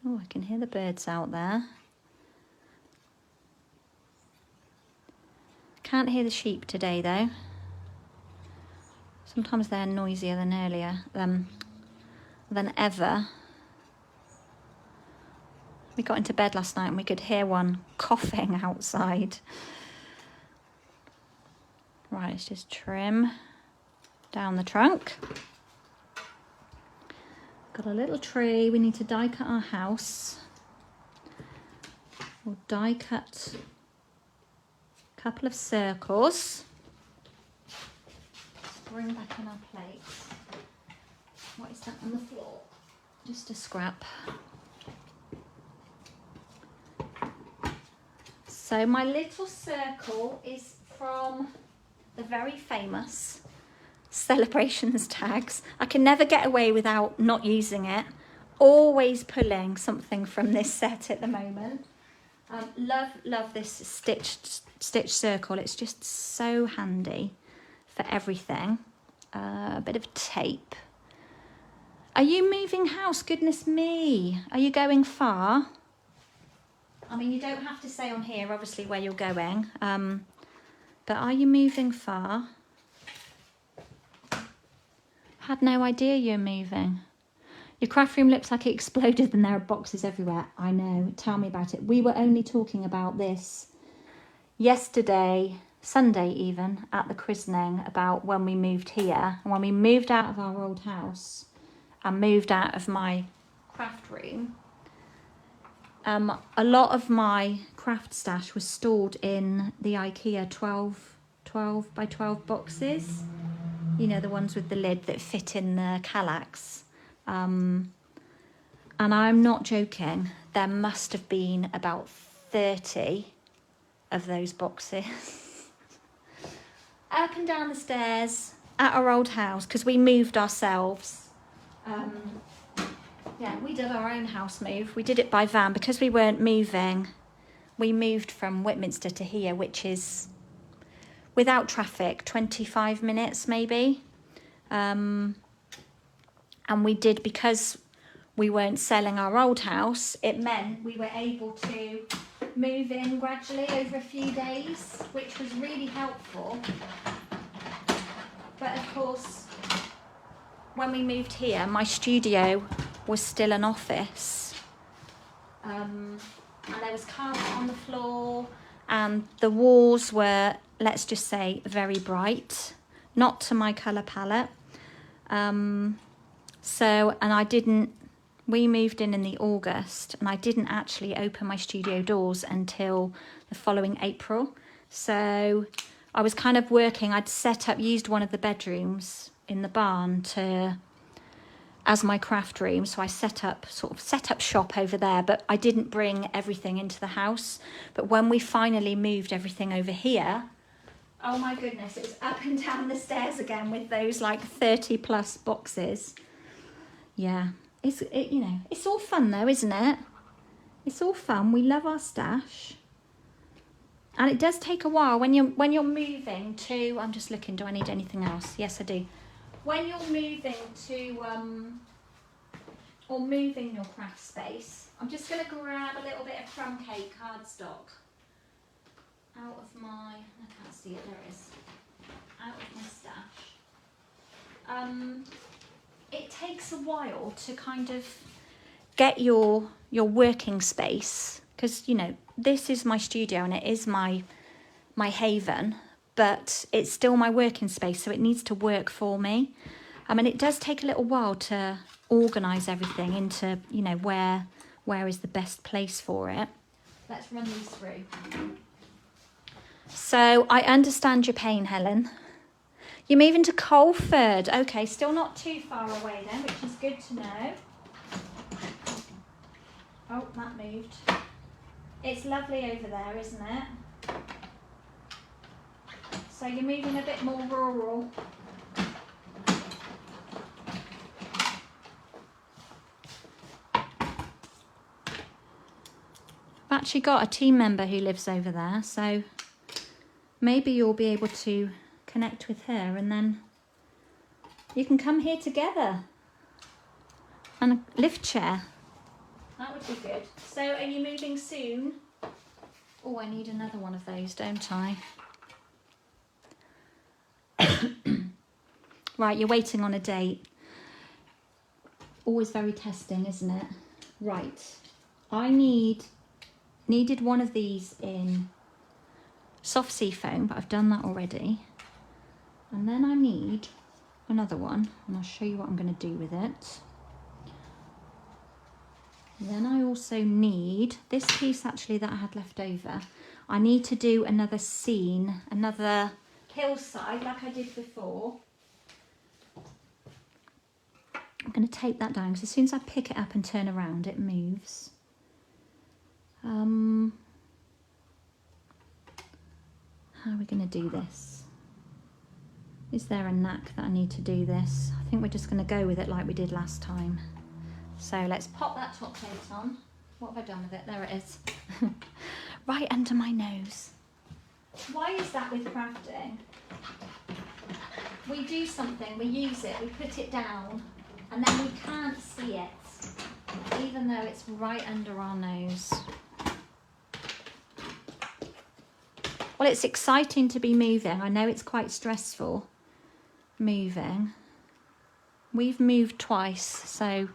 Oh, I can hear the birds out there. Can't hear the sheep today though. Sometimes they're noisier than than ever. We got into bed last night and we could hear one coughing outside. Right, let's just trim down the trunk. Got a little tree. We need to die cut our house. We'll die cut couple of circles. Let's bring back in our plates. What is that on the floor? Just a scrap. So my little circle is from the very famous Celebrations tags. I can never get away without not using it. Always pulling something from this set at the moment. Love this stitched circle. It's just so handy for everything. A bit of tape. Are you moving house? Goodness me. Are you going far? I mean, you don't have to say on here, obviously, where you're going. But are you moving far? Had no idea you're moving. Your craft room looks like it exploded and there are boxes everywhere. I know, tell me about it. We were only talking about this yesterday, Sunday even, at the christening, about when we moved here. And when we moved out of our old house and moved out of my craft room, a lot of my craft stash was stored in the IKEA 12 by 12 boxes. You know, the ones with the lid that fit in the Kallax. And I'm not joking, there must have been about 30 of those boxes. Up and down the stairs at our old house, because we moved ourselves. Yeah, we did our own house move. We did it by van because we weren't moving. we moved from Whitminster to here, which is, without traffic, 25 minutes maybe. And we did, because we weren't selling our old house, it meant we were able to move in gradually over a few days, which was really helpful. But of course, when we moved here, my studio was still an office. And there was carpet on the floor, and the walls were, let's just say, very bright, not to my colour palette. We moved in the August, and I didn't actually open my studio doors until the following April. So I was kind of working, I'd used one of the bedrooms in the barn as my craft room. So I set up shop over there, but I didn't bring everything into the house. But when we finally moved everything over here, oh my goodness, it was up and down the stairs again with those like 30 plus boxes. Yeah, it's all fun though, isn't it? It's all fun. We love our stash. And it does take a while when you're moving to, I'm just looking, do I need anything else? Yes, I do. When you're moving to, or moving your craft space, I'm just going to grab a little bit of crumb cake cardstock out of my, I can't see it, there it is, out of my stash. It takes a while to kind of get your working space, because, you know, this is my studio and it is my haven, but it's still my working space, so it needs to work for me. I mean, it does take a little while to organise everything into, you know, where is the best place for it. Let's run these through. So I understand your pain, Helen. You're moving to Colford. Okay, still not too far away then, which is good to know. Oh, that moved. It's lovely over there, isn't it? So you're moving a bit more rural. I've actually got a team member who lives over there, so maybe you'll be able to connect with her, and then you can come here together. And a lift chair. That would be good. So are you moving soon? Oh, I need another one of those, don't I? Right, you're waiting on a date. Always very testing, isn't it? Right. I needed one of these in soft sea foam, but I've done that already. And then I need another one, and I'll show you what I'm going to do with it. Then I also need this piece actually that I had left over. I need to do another scene, another hillside like I did before. I'm going to tape that down because as soon as I pick it up and turn around, it moves. How are we going to do this? Is there a knack that I need to do this? I think we're just going to go with it like we did last time. So let's pop that top plate on. What have I done with it? There it is. Right under my nose. Why is that with crafting? We do something, we use it, we put it down, and then we can't see it, even though it's right under our nose. Well, it's exciting to be moving. I know it's quite stressful moving. We've moved twice, so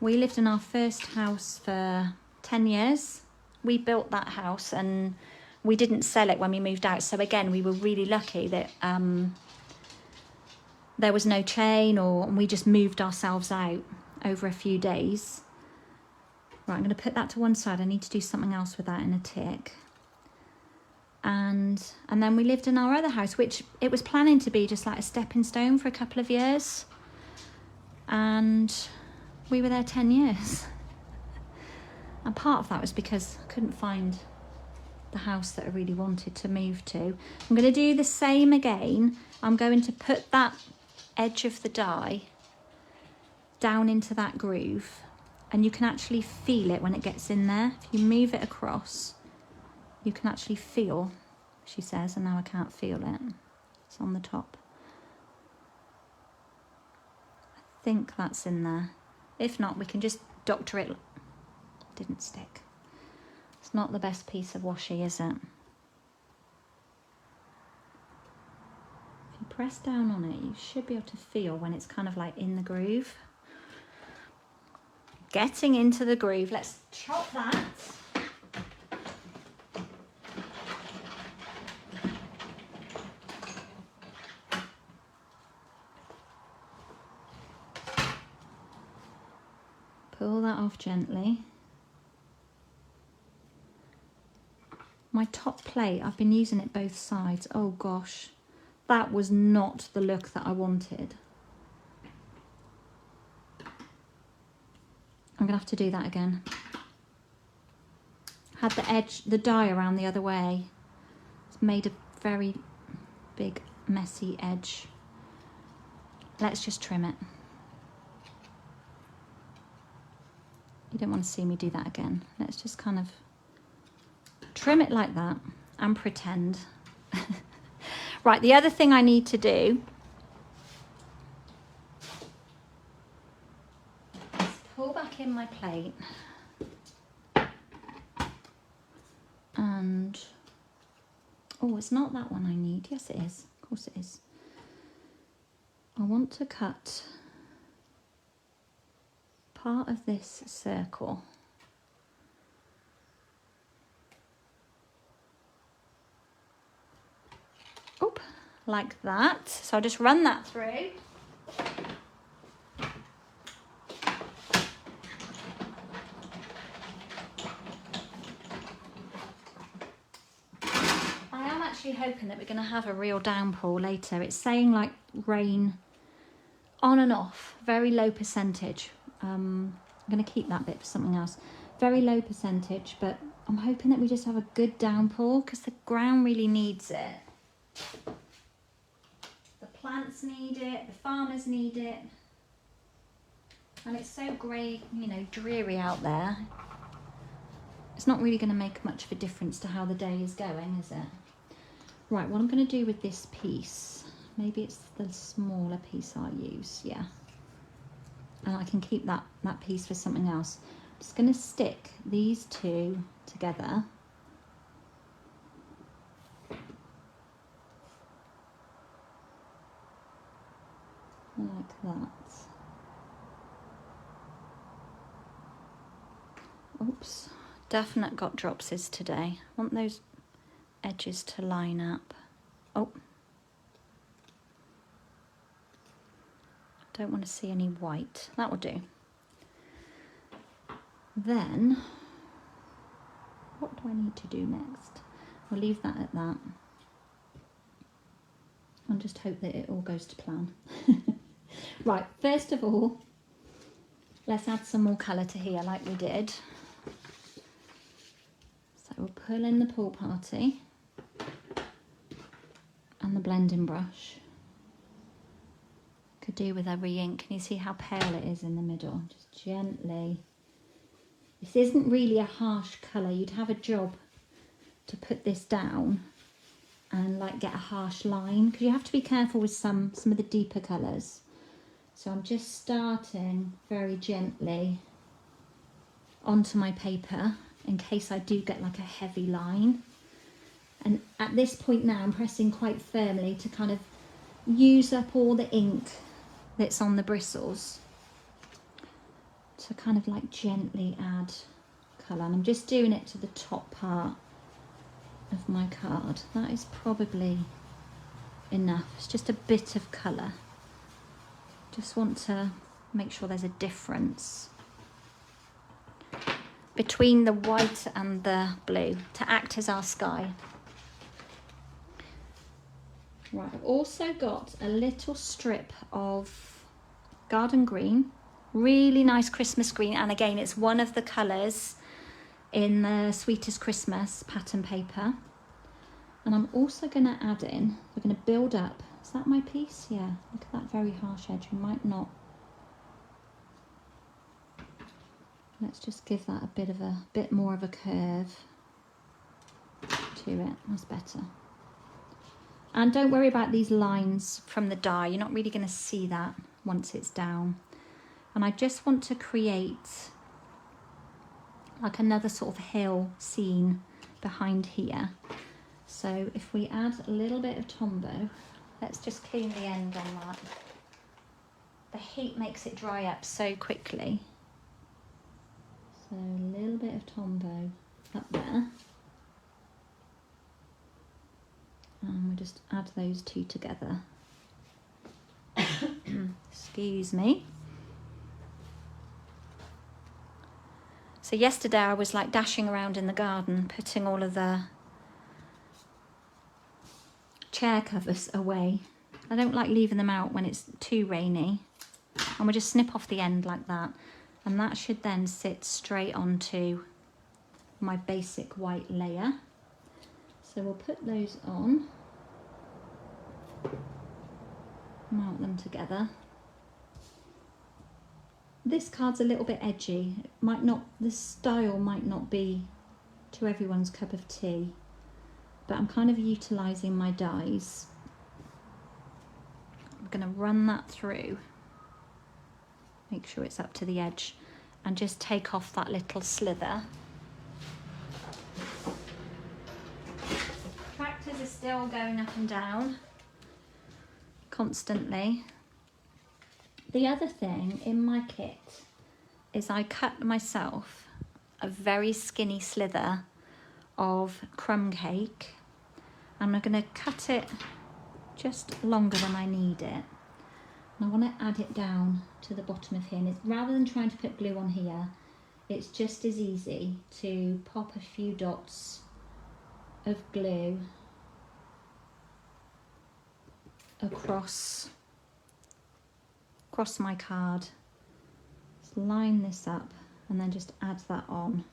we lived in our first house for 10 years. We built that house and we didn't sell it when we moved out. So again, we were really lucky that there was no chain, and we just moved ourselves out over a few days. Right, I'm going to put that to one side. I need to do something else with that in a tick. And then we lived in our other house, which it was planning to be just like a stepping stone for a couple of years. And we were there 10 years. And part of that was because I couldn't find the house that I really wanted to move to. I'm going to do the same again. I'm going to put that edge of the die down into that groove, and you can actually feel it when it gets in there. If you move it across, you can actually feel, she says, and now I can't feel it. It's on the top. I think that's in there. If not, we can just doctor it. Didn't stick. It's not the best piece of washi, is it? If you press down on it, you should be able to feel when it's kind of like in the groove. Getting into the groove. Let's chop that. Pull that off gently. My top plate, I've been using it both sides. Oh gosh, that was not the look that I wanted. I'm gonna have to do that again. Had the edge, the die around the other way. It's made a very big, messy edge. Let's just trim it. You don't want to see me do that again. Let's just kind of trim it like that and pretend. Right, the other thing I need to do is pull back in my plate and, oh, it's not that one I need. Yes, it is. Of course it is. I want to cut part of this circle. Oop, like that. So I'll just run that through. I am actually hoping that we're going to have a real downpour later. It's saying like rain on and off, very low percentage. I'm going to keep that bit for something else. Very low percentage, but I'm hoping that we just have a good downpour because the ground really needs it. The plants need it, the farmers need it. And it's so grey, you know, dreary out there. It's not really going to make much of a difference to how the day is going, is it? Right, what I'm going to do with this piece, maybe it's the smaller piece I'll use, yeah. And I can keep that piece for something else. I'm just going to stick these two together. Like that. Oops, definite got dropsies today. I want those edges to line up. Oh. Don't want to see any white. That will do. Then, what do I need to do next? I'll leave that at that. I'll just hope that it all goes to plan. Right, first of all, let's add some more colour to here like we did. So we'll pull in the pool party and the blending brush. Could do with a re-ink. Can you see how pale it is in the middle? Just gently. This isn't really a harsh colour. You'd have a job to put this down and like get a harsh line, because you have to be careful with some of the deeper colours. So I'm just starting very gently onto my paper in case I do get like a heavy line. And at this point now I'm pressing quite firmly to kind of use up all the ink that's on the bristles, to kind of like gently add colour. And I'm just doing it to the top part of my card. That is probably enough. It's just a bit of colour. Just want to make sure there's a difference between the white and the blue to act as our sky. Right, I've also got a little strip of garden green, really nice Christmas green, and again it's one of the colours in the Sweetest Christmas pattern paper. And I'm also going to add in, we're going to build up, is that my piece? Yeah, look at that very harsh edge, we might not. Let's just give that a bit more of a curve. to it. That's better. And don't worry about these lines from the die. You're not really going to see that once it's down. And I just want to create like another sort of hill scene behind here. So if we add a little bit of Tombow, let's just clean the end on that. The heat makes it dry up so quickly. So a little bit of Tombow up there. And we'll just add those two together. Excuse me. So yesterday I was like dashing around in the garden, putting all of the chair covers away. I don't like leaving them out when it's too rainy. And we'll just snip off the end like that. And that should then sit straight onto my basic white layer. So we'll put those on, mount them together. This card's a little bit edgy. It might not, the style might not be to everyone's cup of tea, but I'm kind of utilising my dies. I'm going to run that through, make sure it's up to the edge, and just take off that little slither. Tractors are still going up and down constantly. The other thing in my kit is I cut myself a very skinny slither of crumb cake. And I'm going to cut it just longer than I need it. And I want to add it down to the bottom of here. And it's, rather than trying to put glue on here, it's just as easy to pop a few dots of glue across my card. Just line this up and then just add that on.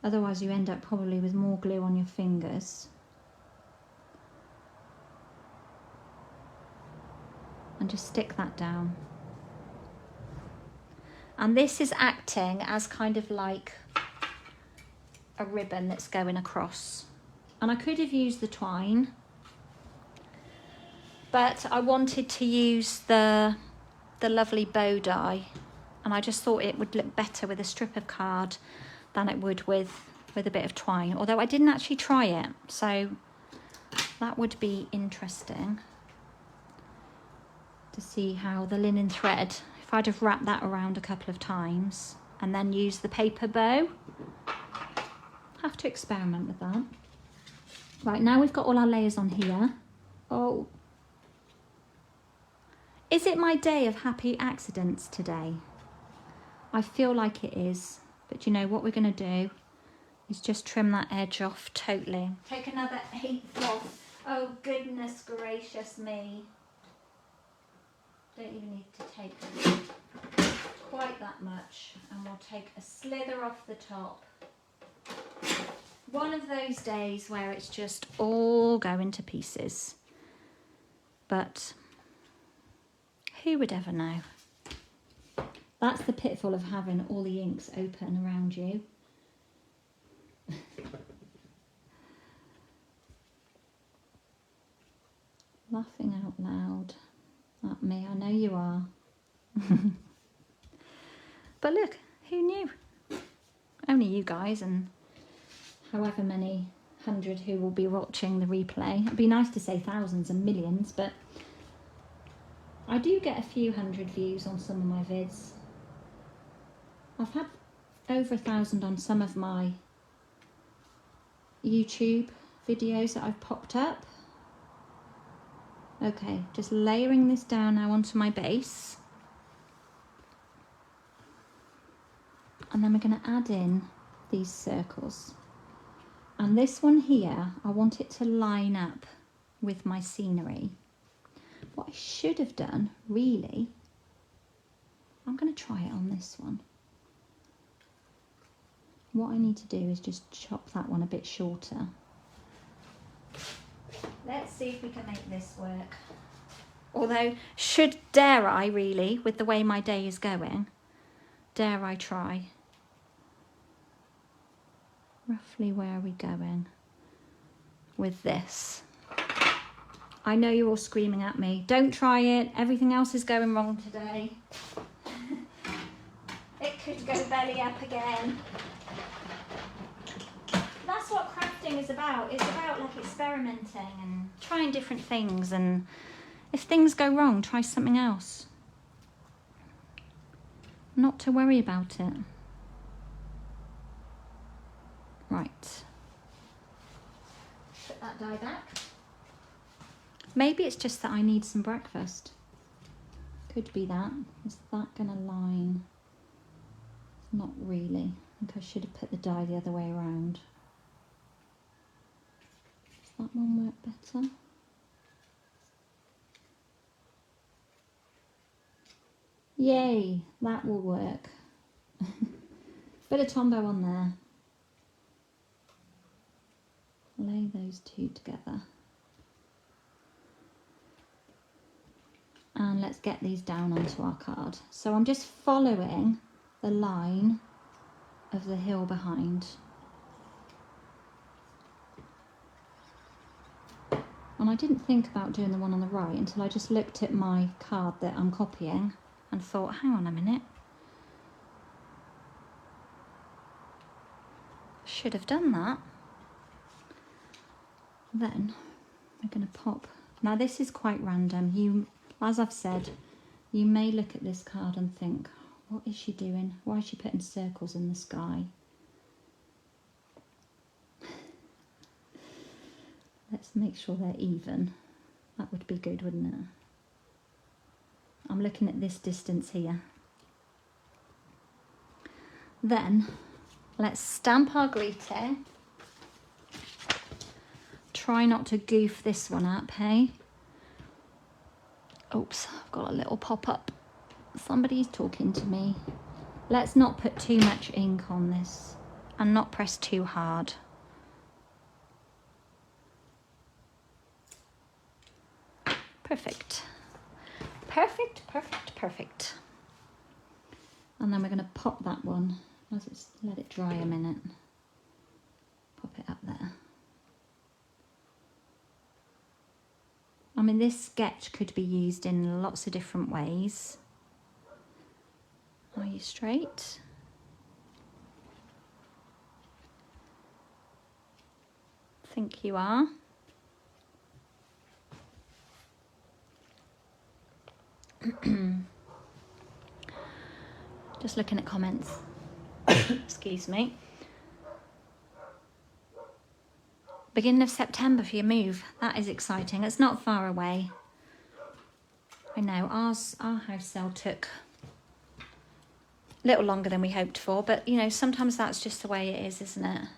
Otherwise you end up probably with more glue on your fingers. And just stick that down. And this is acting as kind of like a ribbon that's going across. And I could have used the twine, but I wanted to use the lovely bow die, and I just thought it would look better with a strip of card than it would with a bit of twine, although I didn't actually try it, so that would be interesting to see how the linen thread, if I'd have wrapped that around a couple of times and then used the paper bow. Have to experiment with that. Right, now we've got all our layers on here. Oh, is it my day of happy accidents today? I feel like it is, but you know what we're going to do is just trim that edge off totally. Take another 8th off. Oh goodness gracious me. Don't even need to take quite that much, and we'll take a slither off the top. One of those days where it's just all going to pieces, but who would ever know? That's the pitfall of having all the inks open around you. Laughing out loud at me, I know you are. But look, who knew? Only you guys and however many 100 who will be watching the replay. It'd be nice to say thousands and millions, but I do get a few 100 views on some of my vids. I've had over 1,000 on some of my YouTube videos that I've popped up. Okay, just layering this down now onto my base. And then we're going to add in these circles. And this one here, I want it to line up with my scenery. What I should have done, really, I'm going to try it on this one. What I need to do is just chop that one a bit shorter. Let's see if we can make this work. Although, dare I really, with the way my day is going, dare I try? Roughly where are we going with this? I know you're all screaming at me. Don't try it. Everything else is going wrong today. It could go belly up again. That's what crafting is about. It's about like experimenting and trying different things, and if things go wrong, try something else. Not to worry about it. Right. Put that die back. Maybe it's just that I need some breakfast. Could be that. Is that gonna line? Not really. I think I should have put the die the other way around. Does that one work better? Yay, that will work. Bit of Tombow on there. Lay those two together. And let's get these down onto our card. So I'm just following the line of the hill behind. And I didn't think about doing the one on the right until I just looked at my card that I'm copying and thought, hang on a minute. Should have done that. Then we're going to pop. Now this is quite random. As I've said, you may look at this card and think, what is she doing? Why is she putting circles in the sky? Let's make sure they're even. That would be good, wouldn't it? I'm looking at this distance here. Then let's stamp our greeting. Try not to goof this one up, hey? Oops, I've got a little pop-up. Somebody's talking to me. Let's not put too much ink on this and not press too hard. Perfect. Perfect, perfect, perfect. And then we're going to pop that one. Let's let it dry a minute. Pop it up there. I mean, this sketch could be used in lots of different ways. Are you straight? I think you are. Just looking at comments. Excuse me. Beginning of September for your move. That is exciting. It's not far away. I know our house sale took a little longer than we hoped for, but you know, sometimes that's just the way it is, isn't it?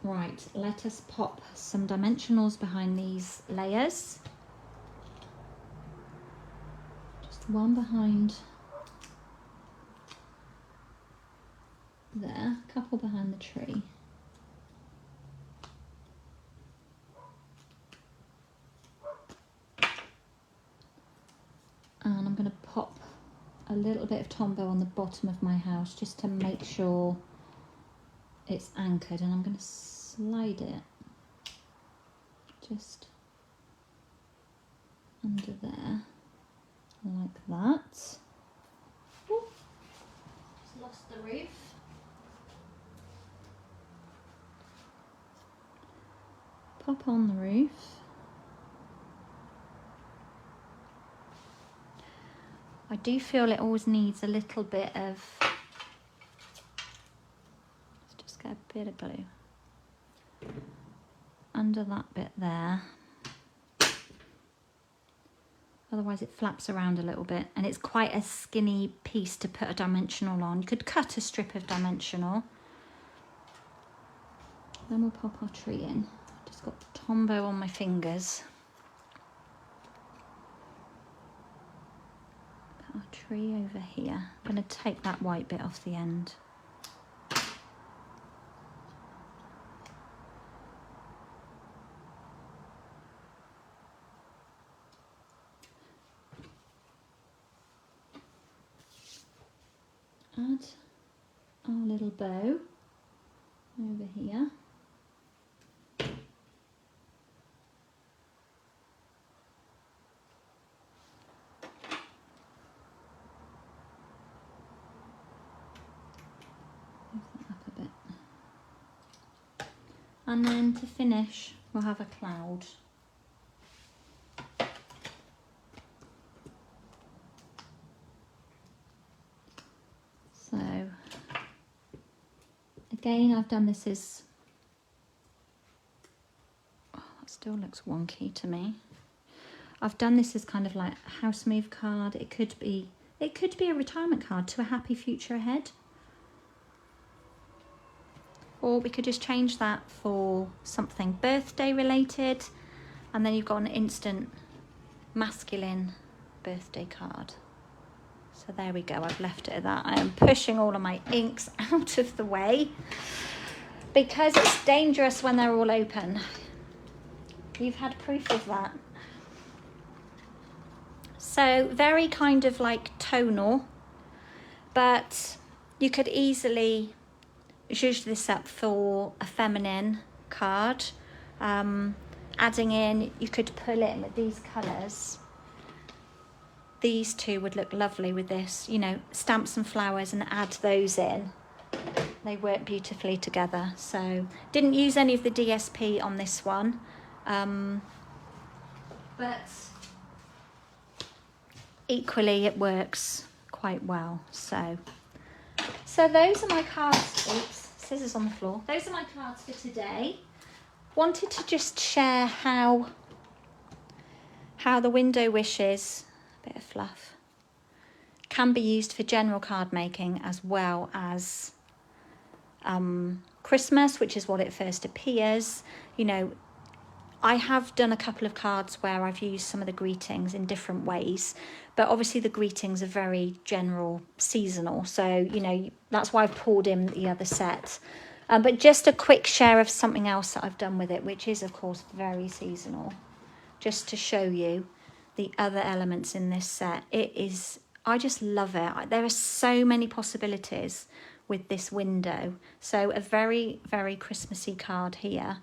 Right, let us pop some dimensionals behind these layers. Just one behind there, a couple behind the tree. And I'm going to pop a little bit of Tombow on the bottom of my house just to make sure it's anchored, and I'm going to slide it just under there like that. Ooh, just lost the roof. Pop on the roof. I do feel it always needs a little bit of, let's just get a bit of glue under that bit there. Otherwise it flaps around a little bit, and it's quite a skinny piece to put a dimensional on. You could cut a strip of dimensional. Then we'll pop our tree in. I've just got Tombow on my fingers. Our tree over here. I'm going to take that white bit off the end. Add our little bow over here. Move that up a bit. And then to finish, we'll have a cloud. So again, I've done this as, oh, that still looks wonky to me. I've done this as kind of like a house move card. It could be a retirement card to a happy future ahead. Or we could just change that for something birthday related, and then you've got an instant masculine birthday card. So there we go, I've left it at that. I am pushing all of my inks out of the way because it's dangerous when they're all open. You've had proof of that. So very kind of like tonal, but you could easily zhuzh this up for a feminine card. Adding in, you could pull in with these colours. These two would look lovely with this, you know, stamp some flowers and add those in. They work beautifully together. So didn't use any of the DSP on this one, but equally it works quite well. So those are my cards. Oops, scissors on the floor. Those are my cards for today. Wanted to just share how the window wishes, bit of fluff, can be used for general card making as well as Christmas, which is what it first appears. You know, I have done a couple of cards where I've used some of the greetings in different ways, but obviously the greetings are very general, seasonal. So, you know, that's why I've pulled in the other set. But just a quick share of something else that I've done with it, which is, of course, very seasonal, just to show you the other elements in this set. It is, I just love it. There are so many possibilities with this window. So a very, very Christmassy card here.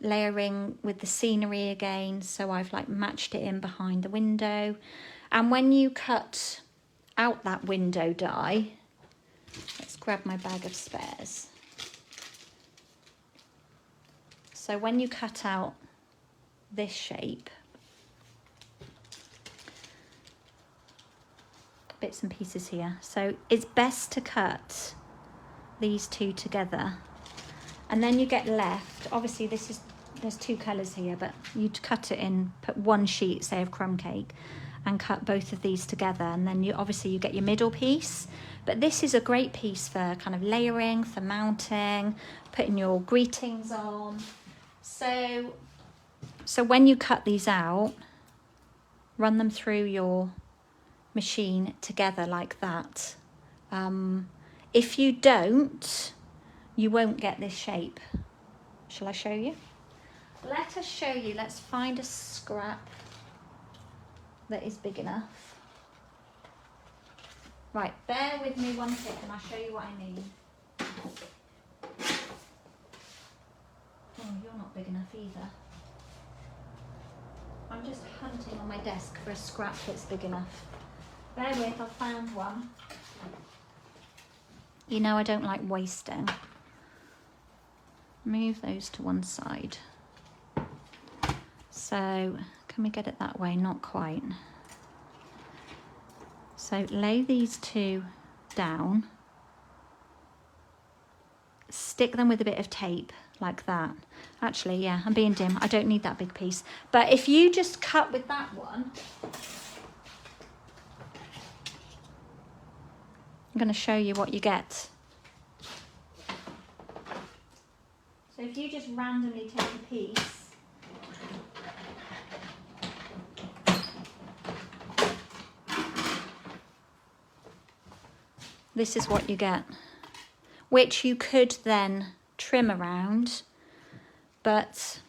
Layering with the scenery again. So I've like matched it in behind the window. And when you cut out that window die, let's grab my bag of spares. So when you cut out this shape, bits and pieces here. So it's best to cut these two together. And then you get left, obviously there's two colours here, but you'd cut it in, put one sheet, say, of crumb cake, and cut both of these together. And then you get your middle piece. But this is a great piece for kind of layering, for mounting, putting your greetings on. So when you cut these out, run them through your machine together like that. If you don't, you won't get this shape. Shall I show you? Let us show you. Let's find a scrap that is big enough. Right, bear with me one tick and I'll show you what I mean. Oh, you're not big enough either. I'm just hunting on my desk for a scrap that's big enough. Bear with, I've found one. You know I don't like wasting. Move those to one side. So, can we get it that way? Not quite. So lay these two down. Stick them with a bit of tape like that. Actually, yeah, I'm being dim. I don't need that big piece. But if you just cut with that one, I'm going to show you what you get. So if you just randomly take a piece, this is what you get, which you could then trim around, but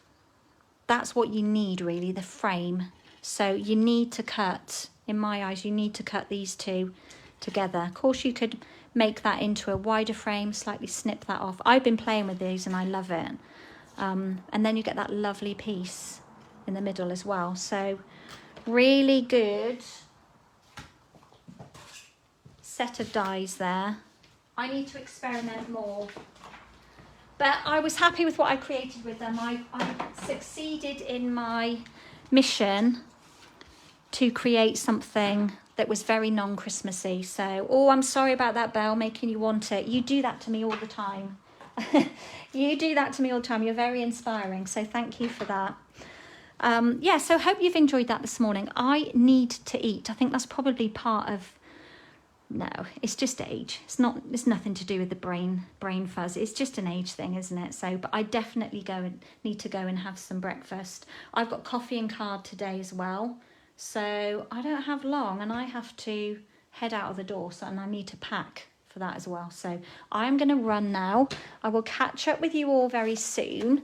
that's what you need really, the frame. So you need to cut, in my eyes, you need to cut these two together. Of course you could make that into a wider frame, slightly snip that off. I've been playing with these and I love it. And then you get that lovely piece in the middle as well. So really good set of dies there. I need to experiment more. But I was happy with what I created with them. I succeeded in my mission to create something that was very non-Christmassy. So, oh, I'm sorry about that bell, making you want it. You do that to me all the time. You do that to me all the time. You're very inspiring. So thank you for that. Yeah, so hope you've enjoyed that this morning. I need to eat. I think that's probably part of, no, it's just age. It's nothing to do with the brain fuzz. It's just an age thing, isn't it? So, but I definitely need to go and have some breakfast. I've got coffee and card today as well. So I don't have long and I have to head out of the door. So, and I need to pack for that as well. So I'm going to run now. I will catch up with you all very soon.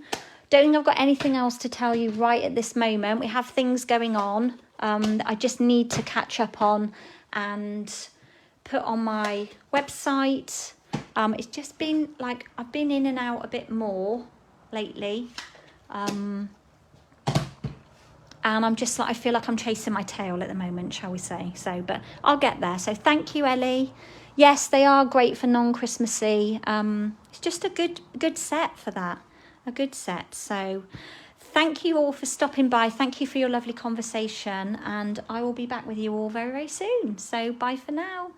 Don't think I've got anything else to tell you right at this moment. We have things going on. I just need to catch up on and put on my website. It's just been like, I've been in and out a bit more lately. And I'm just like, I feel like I'm chasing my tail at the moment, shall we say. So, but I'll get there. So thank you, Ellie. Yes, they are great for non-Christmassy. It's just a good set for that. A good set. So thank you all for stopping by. Thank you for your lovely conversation. And I will be back with you all very, very soon. So bye for now.